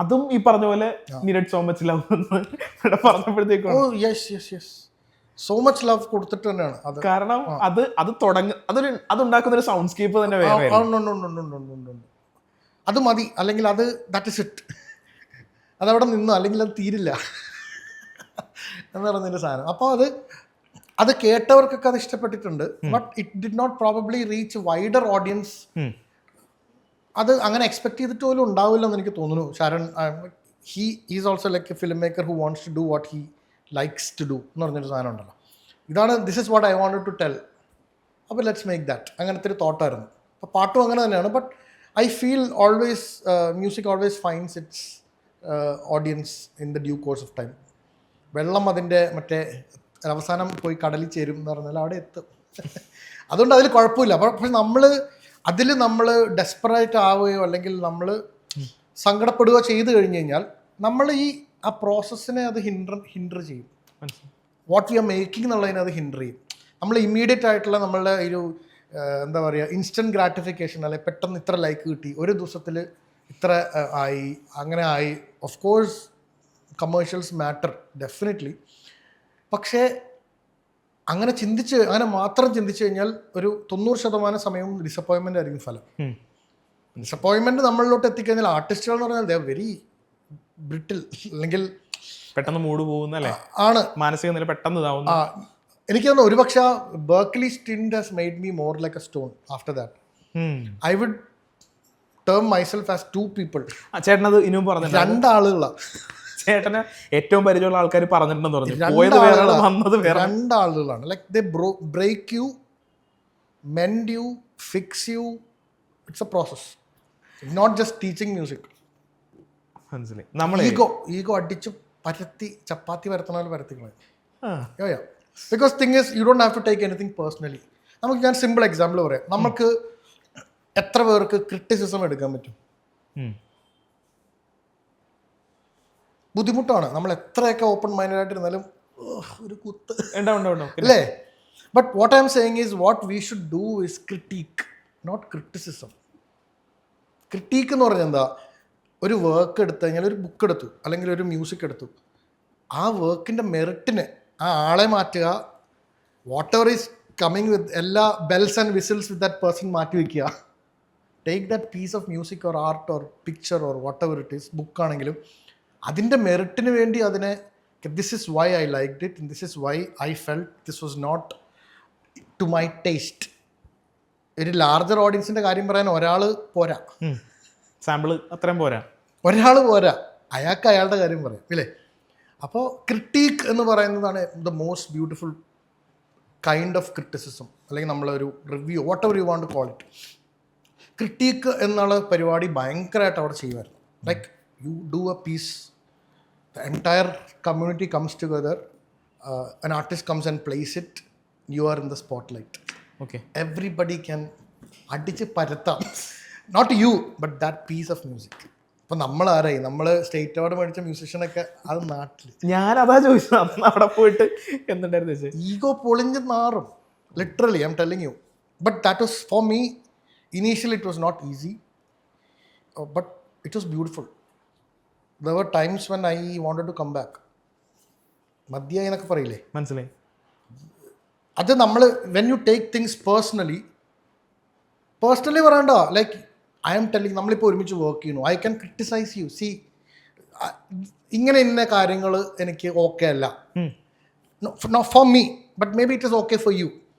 അതും ഈ പറഞ്ഞ പോലെ നീഡഡ് സോ മച്ച് ലവ് എന്ന് പറഞ്ഞപ്പോഴത്തേക്കും സോ മച്ച് ലവ് കൊടുത്തിട്ട് തന്നെയാണ് അത്. കാരണം അതുണ്ടാക്കുന്ന ഒരു സൗണ്ട് സ്കേപ്പ് തന്നെ വേറെ. അത് മതി, അല്ലെങ്കിൽ അത് ദാറ്റ് ഇസ് ഇറ്റ്, അതവിടെ നിന്നു, അല്ലെങ്കിൽ അത് തീരില്ല എന്ന് പറയുന്നതിൻ്റെ സാധനം. അപ്പോൾ അത് കേട്ടവർക്കൊക്കെ അത് ഇഷ്ടപ്പെട്ടിട്ടുണ്ട്. But it did not probably reach wider audience. അത് അങ്ങനെ എക്സ്പെക്ട് ചെയ്തിട്ട് പോലും ഉണ്ടാവില്ല എന്ന് എനിക്ക് തോന്നുന്നു. Sharan he is also like a film maker who wants to do what he likes to do എന്ന് പറഞ്ഞൊരു സാധനം ഉണ്ടല്ലോ. This is what I wanted to tell, അപ്പോൾ ലെറ്റ്സ് മേക്ക് ദാറ്റ്. അങ്ങനത്തെ ഒരു തോട്ടായിരുന്നു. അപ്പോൾ പാട്ടും അങ്ങനെ തന്നെയാണ്. But I feel always music always finds its audience in the due course of time. വെള്ളം അതിൻ്റെ മറ്റേ അവസാനം പോയി കടലിൽ ചേരും എന്ന് പറഞ്ഞാൽ അവിടെ എത്തും. അതുകൊണ്ട് അതിൽ കുഴപ്പമില്ല. പക്ഷെ നമ്മൾ ഡെസ്പറേറ്റ് ആവുകയോ അല്ലെങ്കിൽ നമ്മൾ സങ്കടപ്പെടുകയോ ചെയ്തു കഴിഞ്ഞ് കഴിഞ്ഞാൽ നമ്മൾ ആ പ്രോസസ്സിനെ അത് ഹിൻഡർ ചെയ്യും. വാട്ട് വി ആർ മേക്കിംഗ് എന്നുള്ളതിനെ അത് ഹിൻഡർ ചെയ്യും. നമ്മൾ ഇമ്മീഡിയറ്റ് ആയിട്ടുള്ള നമ്മളുടെ ഒരു എന്താ പറയുക ഇൻസ്റ്റൻറ്റ് ഗ്രാറ്റിഫിക്കേഷൻ, അല്ലെങ്കിൽ പെട്ടെന്ന് ഇത്ര ലൈക്ക് കിട്ടി, ഒരു ദിവസത്തിൽ ഇത്ര ആയി, അങ്ങനെ ആയി. Of course commercials matter definitely. പക്ഷേ അങ്ങനെ മാത്രം ചിന്തിച്ചു കഴിഞ്ഞാൽ ഒരു 90% സമയവും ഡിസപ്പോയിൻമെൻ്റ് ആയിരിക്കും ഫലം. ഡിസപ്പോയിൻമെൻറ്റ് നമ്മളിലോട്ട് എത്തിക്കഴിഞ്ഞാൽ ആർട്ടിസ്റ്റുകൾ എന്ന് പറഞ്ഞാൽ ദേ ആർ വെരി ബ്രിട്ടിൽ, അല്ലെങ്കിൽ പെട്ടെന്ന് മൂഡ് പോകുന്നല്ലേ ആണ്, മാനസിക നില പെട്ടെന്ന് ഇതാവുന്നു. എനിക്ക് തോന്നുന്നു ഒരുപക്ഷെ Berklee stint has made me more like a stone. After that I would term myself as 2 people. ചേട്ടനത് ഇനിയും പറഞ്ഞു 2 ആളുകളാണ്. ചേട്ടന് ഏറ്റവും പരിചയമുള്ള ആൾക്കാർ പറഞ്ഞിട്ടുണ്ടെന്ന് പറഞ്ഞു. പോയത് വേറെ, വന്നത് വേറെ. 2 ആളുകളാണ്. Like they break you, mend you, fix you. It's a process, not just teaching music. മനസ്സിലായി. നമ്മൾ ഈഗോ അടിച്ച് പരത്തി ചപ്പാത്തി പരത്തണ പോലെ പരത്തിക്കളെ. Because thing is you don't have to take anything personally. ഞാൻ സിമ്പിൾ എക്സാമ്പിൾ പറയാം. നമുക്ക് എത്ര പേർക്ക് ക്രിറ്റിസിസം എടുക്കാൻ പറ്റും? ബുദ്ധിമുട്ടാണ്. നമ്മൾ എത്രയൊക്കെ ഓപ്പൺ മൈൻഡഡ് ആയിട്ടിരുന്നാലും ഒരു കുത്ത് അല്ലേ? But what I am saying is what we should do is critique, not criticism. Critique എന്ന് പറഞ്ഞാൽ എന്താ? ഒരു വർക്ക് എടുത്തു കഴിഞ്ഞാൽ, ഒരു ബുക്ക് എടുത്തു അല്ലെങ്കിൽ ഒരു മ്യൂസിക് എടുത്തു, ആ വർക്കിൻ്റെ മെറിറ്റിന് ആ ആളെ മാറ്റുക. Whatever is coming with എല്ലാ bells and whistles with that person മാറ്റി വയ്ക്കുക. Take that piece of music or art or picture or whatever it is, ബുക്കാണെങ്കിലും അതിൻ്റെ മെറിറ്റിന് വേണ്ടി അതിനെ this is why I liked it, this is why I felt this was not to my taste. ഒരു larger ഓഡിയൻസിൻ്റെ കാര്യം പറയാൻ ഒരാൾ പോരാ, സാമ്പിൾ അത്രയും പോരാ, ഒരാൾ പോരാ, അയാൾക്ക് അയാളുടെ കാര്യം പറയാം ഇല്ലേ? അപ്പോൾ ക്രിട്ടീക്ക് എന്ന് പറയുന്നതാണ് the most beautiful kind of criticism, അല്ലെങ്കിൽ നമ്മളൊരു review, whatever you want to call it. Critique എന്നുള്ള പരിപാടി ഭയങ്കരമായിട്ട് അവിടെ ചെയ്യുമായിരുന്നു. Like you do a piece, the entire community comes together, an artist comes and plays it, you are in the spotlight. Okay, everybody can അടിച്ച് പരത്താം, not you but that piece of music. ഇപ്പം നമ്മളാരായി, നമ്മൾ state award മേടിച്ച മ്യൂസിഷ്യനൊക്കെ അത് നാട്ടിൽ. ഞാനതാ ചോദിച്ചത്, അവിടെ പോയിട്ട് എന്തുണ്ടായിരുന്നു? ഈഗോ പൊളിഞ്ഞ് നാറും, literally I M telling you. But that was for me initially it was not easy, but it was beautiful. There were times when I wanted to come back. മദ്യ എന്നൊക്കെ പറയില്ലേ, മനസ്സിലായി. അത് നമ്മൾ when you take things personally പറയണ്ട. Like I M telling, നമ്മളിപ്പോൾ ഒരുമിച്ച് work ചെയ്യുന്നു, I can criticise you. See ഇങ്ങനെ ഇന്ന കാര്യങ്ങൾ എനിക്ക് ഓക്കെ അല്ല for me, but maybe it is okay for you.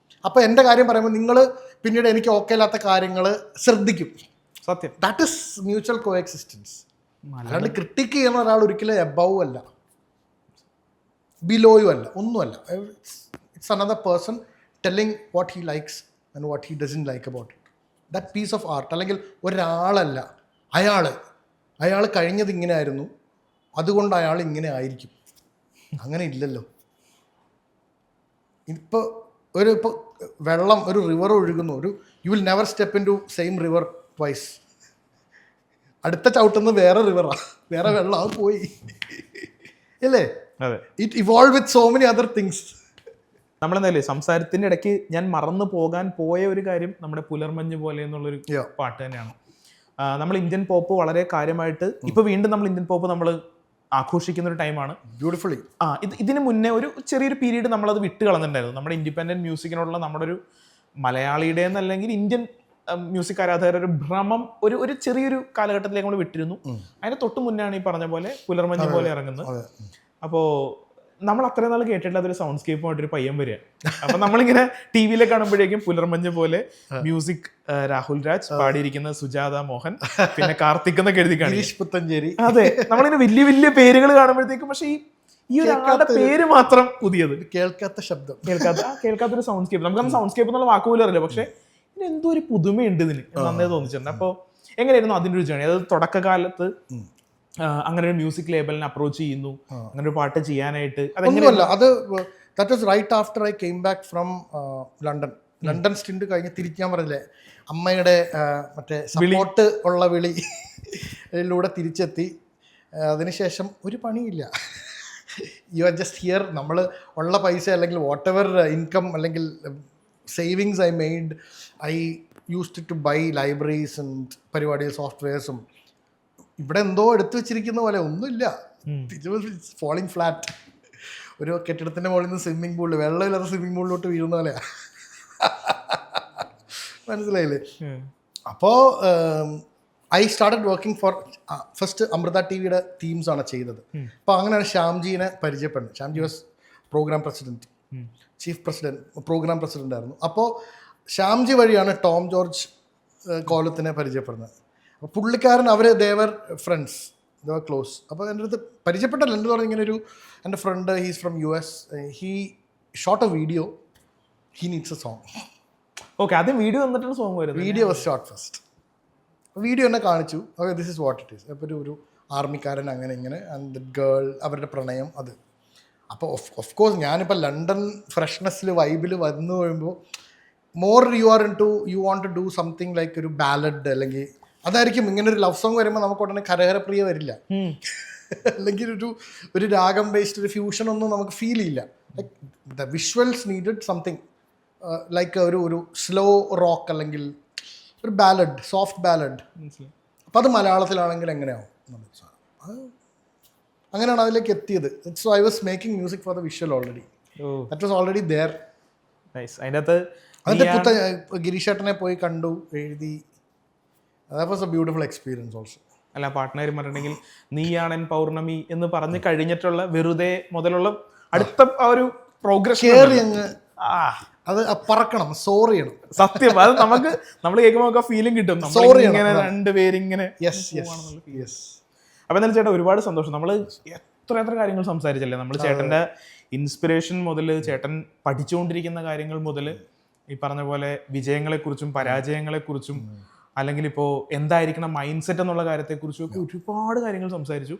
അപ്പോൾ എൻ്റെ കാര്യം പറയുമ്പോൾ നിങ്ങൾ പിന്നീട് എനിക്ക് ഓക്കെ അല്ലാത്ത കാര്യങ്ങൾ ശ്രദ്ധിക്കും. സത്യം, that is mutual coexistence. അല്ലാണ്ട് ക്രിട്ടിക്ക് ചെയ്യുന്ന ഒരാൾ ഒരിക്കലും എബവ് അല്ല, ബിലോയും അല്ല, ഒന്നുമല്ല. It's another person telling what he likes and what he doesn't like about it. That piece of art. അല്ലെങ്കിൽ ഒരാളല്ല, അയാൾ കഴിഞ്ഞത് ഇങ്ങനെ ആയിരുന്നു, അതുകൊണ്ട് അയാൾ ഇങ്ങനെ ആയിരിക്കും. അങ്ങനെ ഇല്ലല്ലോ. ഇപ്പോൾ വെള്ളം ഒരു റിവർ ഒഴുകുന്നു, you will never step into same river twice. അടുത്ത ചവിട്ടുന്നത് വേറെ റിവറാ, വേറെ വെള്ളം, അത് പോയി അല്ലേ. It evolve with so many other things. നമ്മളെന്തായാലും സംസാരത്തിൻ്റെ ഇടയ്ക്ക് ഞാൻ മറന്നു പോകാൻ പോയ ഒരു കാര്യം നമ്മുടെ പുലർമഞ്ഞ് പോലെ എന്നുള്ളൊരു പാട്ട് തന്നെയാണ്. നമ്മൾ ഇന്ത്യൻ പോപ്പ് വളരെ കാര്യമായിട്ട് ഇപ്പോൾ വീണ്ടും നമ്മൾ ഇന്ത്യൻ പോപ്പ് നമ്മൾ ആഘോഷിക്കുന്ന ഒരു ടൈമാണ്. ബ്യൂട്ടിഫുള്ളി. ഇതിന് മുന്നേ ഒരു ചെറിയൊരു പീരീഡ് നമ്മളത് വിട്ട് കളഞ്ഞിട്ടുണ്ടായിരുന്നു. നമ്മുടെ ഇൻഡിപെൻഡൻറ്റ് മ്യൂസിക്കിനോടുള്ള നമ്മുടെ ഒരു മലയാളിയുടെ എന്നല്ലെങ്കിൽ ഇന്ത്യൻ മ്യൂസിക് ആരാധകരുടെ ഒരു ഭ്രമം ഒരു ചെറിയൊരു കാലഘട്ടത്തിലേക്ക് നമ്മൾ വിട്ടിരുന്നു. അതിന് തൊട്ട് മുന്നെയാണ് ഈ പറഞ്ഞ പോലെ പുലർമഞ്ഞ് പോലെ ഇറങ്ങുന്നത്. അപ്പോൾ നമ്മൾ അത്രയും നാൾ കേട്ടിട്ടില്ല അതൊരു സൗണ്ട് സ്കേപ്പുമായിട്ടൊരു പയ്യൻ വരിക. അപ്പം നമ്മളിങ്ങനെ ടി വിയിലെ കാണുമ്പോഴേക്കും പുലർമഞ്ഞ് പോലെ മ്യൂസിക് രാഹുൽ രാജ്, പാടിയിരിക്കുന്ന സുജാത മോഹൻ, പിന്നെ കാർത്തിക് എന്നൊക്കെ എഴുതി പുത്തഞ്ചേരി. അതെ, നമ്മളിങ്ങനെ വലിയ വലിയ പേരുകൾ കാണുമ്പോഴത്തേക്കും പക്ഷേ ഈ ഒരാളുടെ പേര് മാത്രം പുതിയത്, കേൾക്കാത്ത ശബ്ദം, കേൾക്കാത്തൊരു സൗണ്ട് സ്കേപ്പ്. നമുക്കന്ന് സൗണ്ട് സ്കേപ്പ് എന്നുള്ള വാക്ക് പോലും അറിയില്ല, പക്ഷെ ഇതിന് എന്തോ ഒരു പുതുമയുണ്ട് ഇതിന് നന്നേ തോന്നിച്ചിട്ടുണ്ട്. അപ്പോൾ എങ്ങനെയായിരുന്നു അതിൻ്റെ ഒരു ജേണി? അതായത് തുടക്കകാലത്ത് അങ്ങനെ ഒരു മ്യൂസിക് ലേബലിനെ അപ്രോച്ച് ചെയ്യുന്നു, അങ്ങനെ ഒരു പാട്ട് ചെയ്യാനായിട്ട്? ഒന്നുമല്ല, അത് that was right after I came back from London stint കഴിഞ്ഞ് തിരിച്ച് ഞാൻ പറഞ്ഞില്ലേ അമ്മയുടെ മറ്റേ സപ്പോർട്ട് ഉള്ള വിളിയിലൂടെ തിരിച്ചെത്തി. അതിനുശേഷം ഒരു പണിയില്ല, യു ആർ ജസ്റ്റ് ഹിയർ. നമ്മൾ ഉള്ള പൈസ അല്ലെങ്കിൽ വാട്ട് എവർ ഇൻകം അല്ലെങ്കിൽ savings I made, I used to buy libraries and പരിപാടികൾ, സോഫ്റ്റ്വെയർസും. ഇവിടെ എന്തോ എടുത്തു വെച്ചിരിക്കുന്ന പോലെ ഒന്നുമില്ല, ഫോളിങ് ഫ്ലാറ്റ്. ഒരു കെട്ടിടത്തിൻ്റെ മുകളിൽ നിന്ന് സ്വിമ്മിംഗ് പൂളിൽ, വെള്ളമില്ലാത്ത സ്വിമ്മിംഗ് പൂളിലോട്ട് വീഴുന്ന പോലെയാ. മനസ്സിലായില്ലേ? അപ്പോൾ I started working for first Amrita T വിയുടെ തീംസാണ് ചെയ്തത്. അപ്പോൾ അങ്ങനെയാണ് ശ്യാംജീനെ പരിചയപ്പെടുന്നത്. Shyamji was programme president, chief president, programme president ആയിരുന്നു. അപ്പോൾ ശ്യാംജി വഴിയാണ് ടോം ജോർജ് കോലത്തിനെ പരിചയപ്പെടുന്നത്. അപ്പോൾ പുള്ളിക്കാരൻ ദേവർ ഫ്രണ്ട്സ്, ദേവർ ക്ലോസ്. അപ്പോൾ എൻ്റെ അടുത്ത് പരിചയപ്പെട്ടല്ലോ, എന്ത് പറഞ്ഞാൽ ഇങ്ങനെ എൻ്റെ friend, he's from US, he shot a video, he needs a song. Okay, ആദ്യം വീഡിയോ വന്നിട്ടാണ് സോങ് വരുന്നത്. Video was shot first. Video എന്നെ കാണിച്ചു, okay this is what it is. അപ്പോൾ ഒരു ആർമിക്കാരൻ അങ്ങനെ ഇങ്ങനെ, ആൻഡ് ദ ഗേൾ, അവരുടെ പ്രണയം അത്. അപ്പോൾ ഓഫ് കോഴ്സ് ഞാനിപ്പോൾ ലണ്ടൻ ഫ്രഷ്നെസ്സിൽ വൈബിൽ വന്നു കഴിയുമ്പോൾ more you want to do something like ഒരു ബാലഡ്, അല്ലെങ്കിൽ അതായിരിക്കും. ഇങ്ങനെ ഒരു ലവ് സോങ് വരുമ്പോൾ നമുക്ക് ഉടനെ കരകരപ്രിയ വരില്ല, അല്ലെങ്കിൽ ഒരു രാഗം ബേസ്ഡ് ഒരു ഫ്യൂഷൻ ഒന്നും നമുക്ക് ഫീൽ ചെയ്യില്ല. Like the visuals needed something like ഒരു സ്ലോ റോക്ക് അല്ലെങ്കിൽ ഒരു ബാലഡ്, സോഫ്റ്റ് ബാലഡ്. അപ്പം അത് മലയാളത്തിലാണെങ്കിൽ എങ്ങനെയാവും? അങ്ങനെയാണ് അതിലേക്ക് എത്തിയത്. So I was making music for the visual already, that was already there. അതിൻ്റെ ഗിരീഷേട്ടനെ പോയി കണ്ടു, എഴുതി. That was a beautiful experience also. അല്ല, പാർട്ട്ണർ പറഞ്ഞിട്ടുണ്ടെങ്കിൽ നീയാണൻ പൗർണമി എന്ന് പറഞ്ഞ് കഴിഞ്ഞിട്ടുള്ള വെറുതെ മുതലുള്ള അടുത്ത ആ ഒരു പ്രോഗ്രഷൻ കയറി അങ്ങ് അത് പറക്കണം, സോർ ചെയ്യണം. സത്യം, അത് നമ്മൾ കേൾക്കുമ്പോൾ ആ ഫീലിംഗ് കിട്ടും. ഇങ്ങനെ രണ്ടുപേരിങ്ങനെ. അപ്പൊ എന്തായാലും ചേട്ടാ ഒരുപാട് സന്തോഷം. നമ്മൾ എത്ര കാര്യങ്ങൾ സംസാരിച്ചല്ലേ. നമ്മൾ ചേട്ടൻ്റെ ഇൻസ്പിറേഷൻ മുതൽ, ചേട്ടൻ പഠിച്ചുകൊണ്ടിരിക്കുന്ന കാര്യങ്ങൾ മുതൽ, ഈ പറഞ്ഞ പോലെ വിജയങ്ങളെക്കുറിച്ചും പരാജയങ്ങളെക്കുറിച്ചും, അല്ലെങ്കിൽ ഇപ്പോൾ എന്തായിരിക്കണം മൈൻഡ് സെറ്റ് എന്നുള്ള കാര്യത്തെക്കുറിച്ചും ഒക്കെ ഒരുപാട് കാര്യങ്ങൾ സംസാരിച്ചു.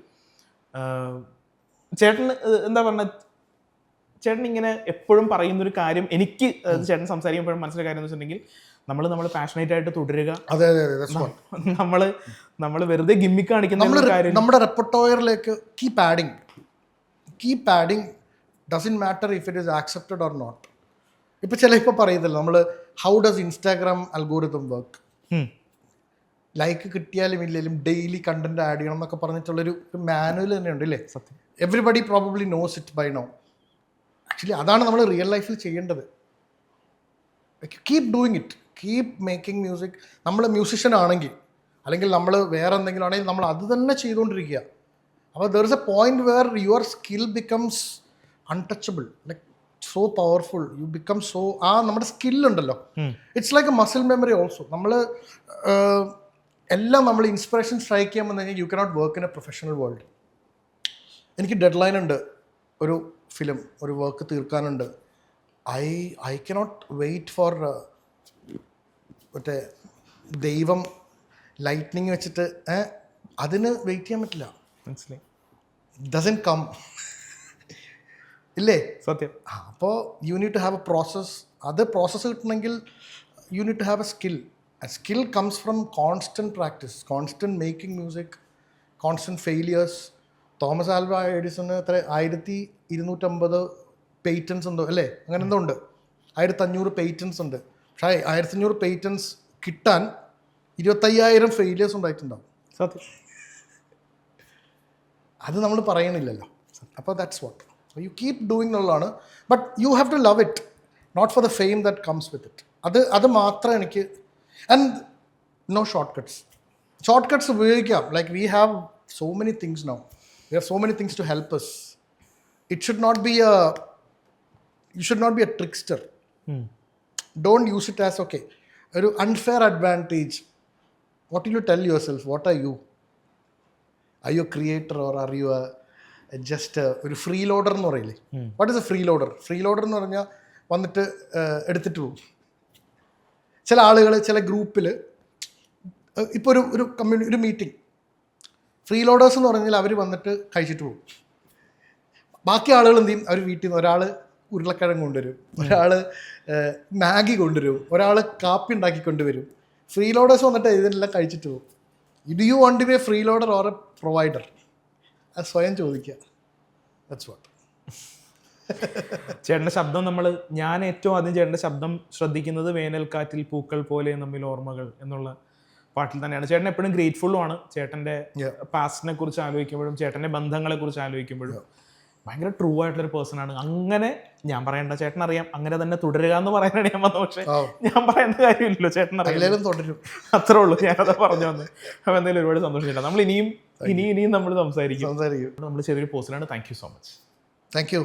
ചേട്ടൻ എന്താ പറഞ്ഞ, ചേട്ടൻ ഇങ്ങനെ എപ്പോഴും പറയുന്നൊരു കാര്യം, എനിക്ക് ചേട്ടൻ സംസാരിക്കുമ്പോഴും മനസ്സിലായ കാര്യം എന്ന് വെച്ചിട്ടുണ്ടെങ്കിൽ, നമ്മൾ പാഷനേറ്റ് ആയിട്ട് തുടരുക. നമ്മൾ വെറുതെ ഗിമ്മിക്ക് കാണിക്കുന്ന കാര്യം നമ്മുടെ റെപ്പർട്ടോയറിലേക്ക് keep adding doesn't matter if it is accepted or not. ഇപ്പോൾ പറയുന്നില്ല നമ്മൾ, how does Instagram algorithm work, like കിട്ടിയാലും ഇല്ലെങ്കിലും ഡെയിലി കണ്ടന്റ് ആഡ് ചെയ്യണം എന്നൊക്കെ പറഞ്ഞിട്ടുള്ളൊരു മാനുവൽ തന്നെയുണ്ട് ഇല്ലേ? സത്യം. Everybody probably knows it by now. Actually അതാണ് നമ്മൾ റിയൽ ലൈഫിൽ ചെയ്യേണ്ടത്. Keep doing it, keep making music. നമ്മൾ മ്യൂസിഷ്യൻ ആണെങ്കിൽ, അല്ലെങ്കിൽ നമ്മൾ വേറെ എന്തെങ്കിലും ആണെങ്കിൽ, നമ്മൾ അത് തന്നെ ചെയ്തുകൊണ്ടിരിക്കുക. അപ്പോൾ there is a point where your skill becomes untouchable, like so powerful. You become so, നമ്മുടെ സ്കില്ലുണ്ടല്ലോ, it's like a muscle memory also. എല്ലാം നമ്മൾ ഇൻസ്പിറേഷൻ സ്ട്രൈക്ക് ചെയ്യാൻ വന്നു കഴിഞ്ഞാൽ you cannot work in a professional world. എനിക്ക് ഡെഡ് ലൈൻ ഉണ്ട്, ഒരു ഫിലിം, ഒരു വർക്ക് തീർക്കാനുണ്ട്. ഐ കനോട്ട് വെയിറ്റ് ഫോർ മറ്റേ ദൈവം ലൈറ്റ്നിങ് വെച്ചിട്ട് അതിന് വെയിറ്റ് ചെയ്യാൻ പറ്റില്ല. മനസ്സിലായി? Doesn't come. ഇല്ലേ? സത്യം. അപ്പോൾ you need to have a process. അത് പ്രോസസ്സ് കിട്ടണമെങ്കിൽ you need to have a skill. A skill comes from constant practice, constant making music, constant failures. Thomas Alva എഡിസണ് എത്ര 1250 പേറ്റൻസ് ഉണ്ടോ അല്ലേ? അങ്ങനെ എന്തോ ഉണ്ട്. 1500 പേറ്റൻസ് ഉണ്ട്. പക്ഷേ 1500 പേറ്റൻസ് കിട്ടാൻ 25,000 ഫെയിലിയേഴ്സ് ഉണ്ടായിട്ടുണ്ടാവും. സത്യം. അത് നമ്മൾ പറയണില്ലല്ലോ. അപ്പോൾ that's what you keep doing എന്നുള്ളതാണ്. But you have to love it, not for the fame that comes with it. അത് മാത്രം എനിക്ക്. And no shortcuts. Shortcuts ഉപയോഗിക്കാം. Like we have so many things now. We have so many things to help us. It should not be a, you should not be a trickster. Don't use it as okay, ഒരു unfair advantage. What will you tell yourself? What are you? Are you a creator or are you just ഒരു free loader എന്ന് പറയില്ലേ? What is a free loader? Free loader എന്ന് പറഞ്ഞാൽ വന്നിട്ട് എടുത്തിട്ട് പോകും. ചില ആളുകൾ ചില ഗ്രൂപ്പിൽ ഇപ്പോൾ ഒരു കമ്മ്യൂണിറ്റി, ഒരു മീറ്റിംഗ്, ഫ്രീ ലോഡേഴ്സ് എന്ന് പറഞ്ഞാൽ അവർ വന്നിട്ട് കഴിച്ചിട്ട് പോകും. ബാക്കി ആളുകൾ എന്ത് ചെയ്യും? അവർ വീട്ടിൽ നിന്ന് ഒരാൾ ഉരുളക്കിഴങ്ങ് കൊണ്ടുവരും, ഒരാൾ മാഗി കൊണ്ടുവരും, ഒരാൾ കാപ്പി ഉണ്ടാക്കി കൊണ്ടുവരും. ഫ്രീ ലോഡേഴ്സ് വന്നിട്ട് ഇതെല്ലാം കഴിച്ചിട്ട് പോകും. Do you want to be a free loader or a provider? അത് സ്വയം ചോദിക്കുക. That's what. ചേട്ടൻ്റെ ശബ്ദം ഞാൻ ഏറ്റവും ആദ്യം ചേട്ടൻ്റെ ശബ്ദം ശ്രദ്ധിക്കുന്നത് വേനൽക്കാറ്റിൽ പൂക്കൾ പോലെ നമ്മിൽ ഓർമ്മകൾ എന്നുള്ള പാട്ടിൽ തന്നെയാണ്. ചേട്ടൻ എപ്പോഴും ഗ്രേറ്റ്ഫുള്ളുമാണ്. ചേട്ടൻ്റെ പാസ്റ്റിനെ കുറിച്ച് ആലോചിക്കുമ്പോഴും ചേട്ടൻ്റെ ബന്ധങ്ങളെ കുറിച്ച് ആലോചിക്കുമ്പോഴും ഭയങ്കര ട്രൂ ആയിട്ടുള്ളൊരു പേഴ്സൺ ആണ്. അങ്ങനെ ഞാൻ പറയേണ്ട, ചേട്ടൻ അറിയാം, അങ്ങനെ തന്നെ തുടരുക എന്ന് പറയാനാണ് ഞാൻ വന്നത്. പക്ഷേ ഞാൻ പറയേണ്ട കാര്യമില്ലല്ലോ, ചേട്ടൻ അറിയാം, തുടരും. അത്രേ ഉള്ളൂ. ഞാനത് പറഞ്ഞു വന്ന്. അപ്പോൾ എന്തായാലും ഒരുപാട് സന്തോഷമില്ല. നമ്മൾ ഇനിയും നമ്മൾ സംസാരിക്കും. നമ്മൾ ചെറിയൊരു പോസ്റ്റിലാണ്. Thank you so much. Thank U.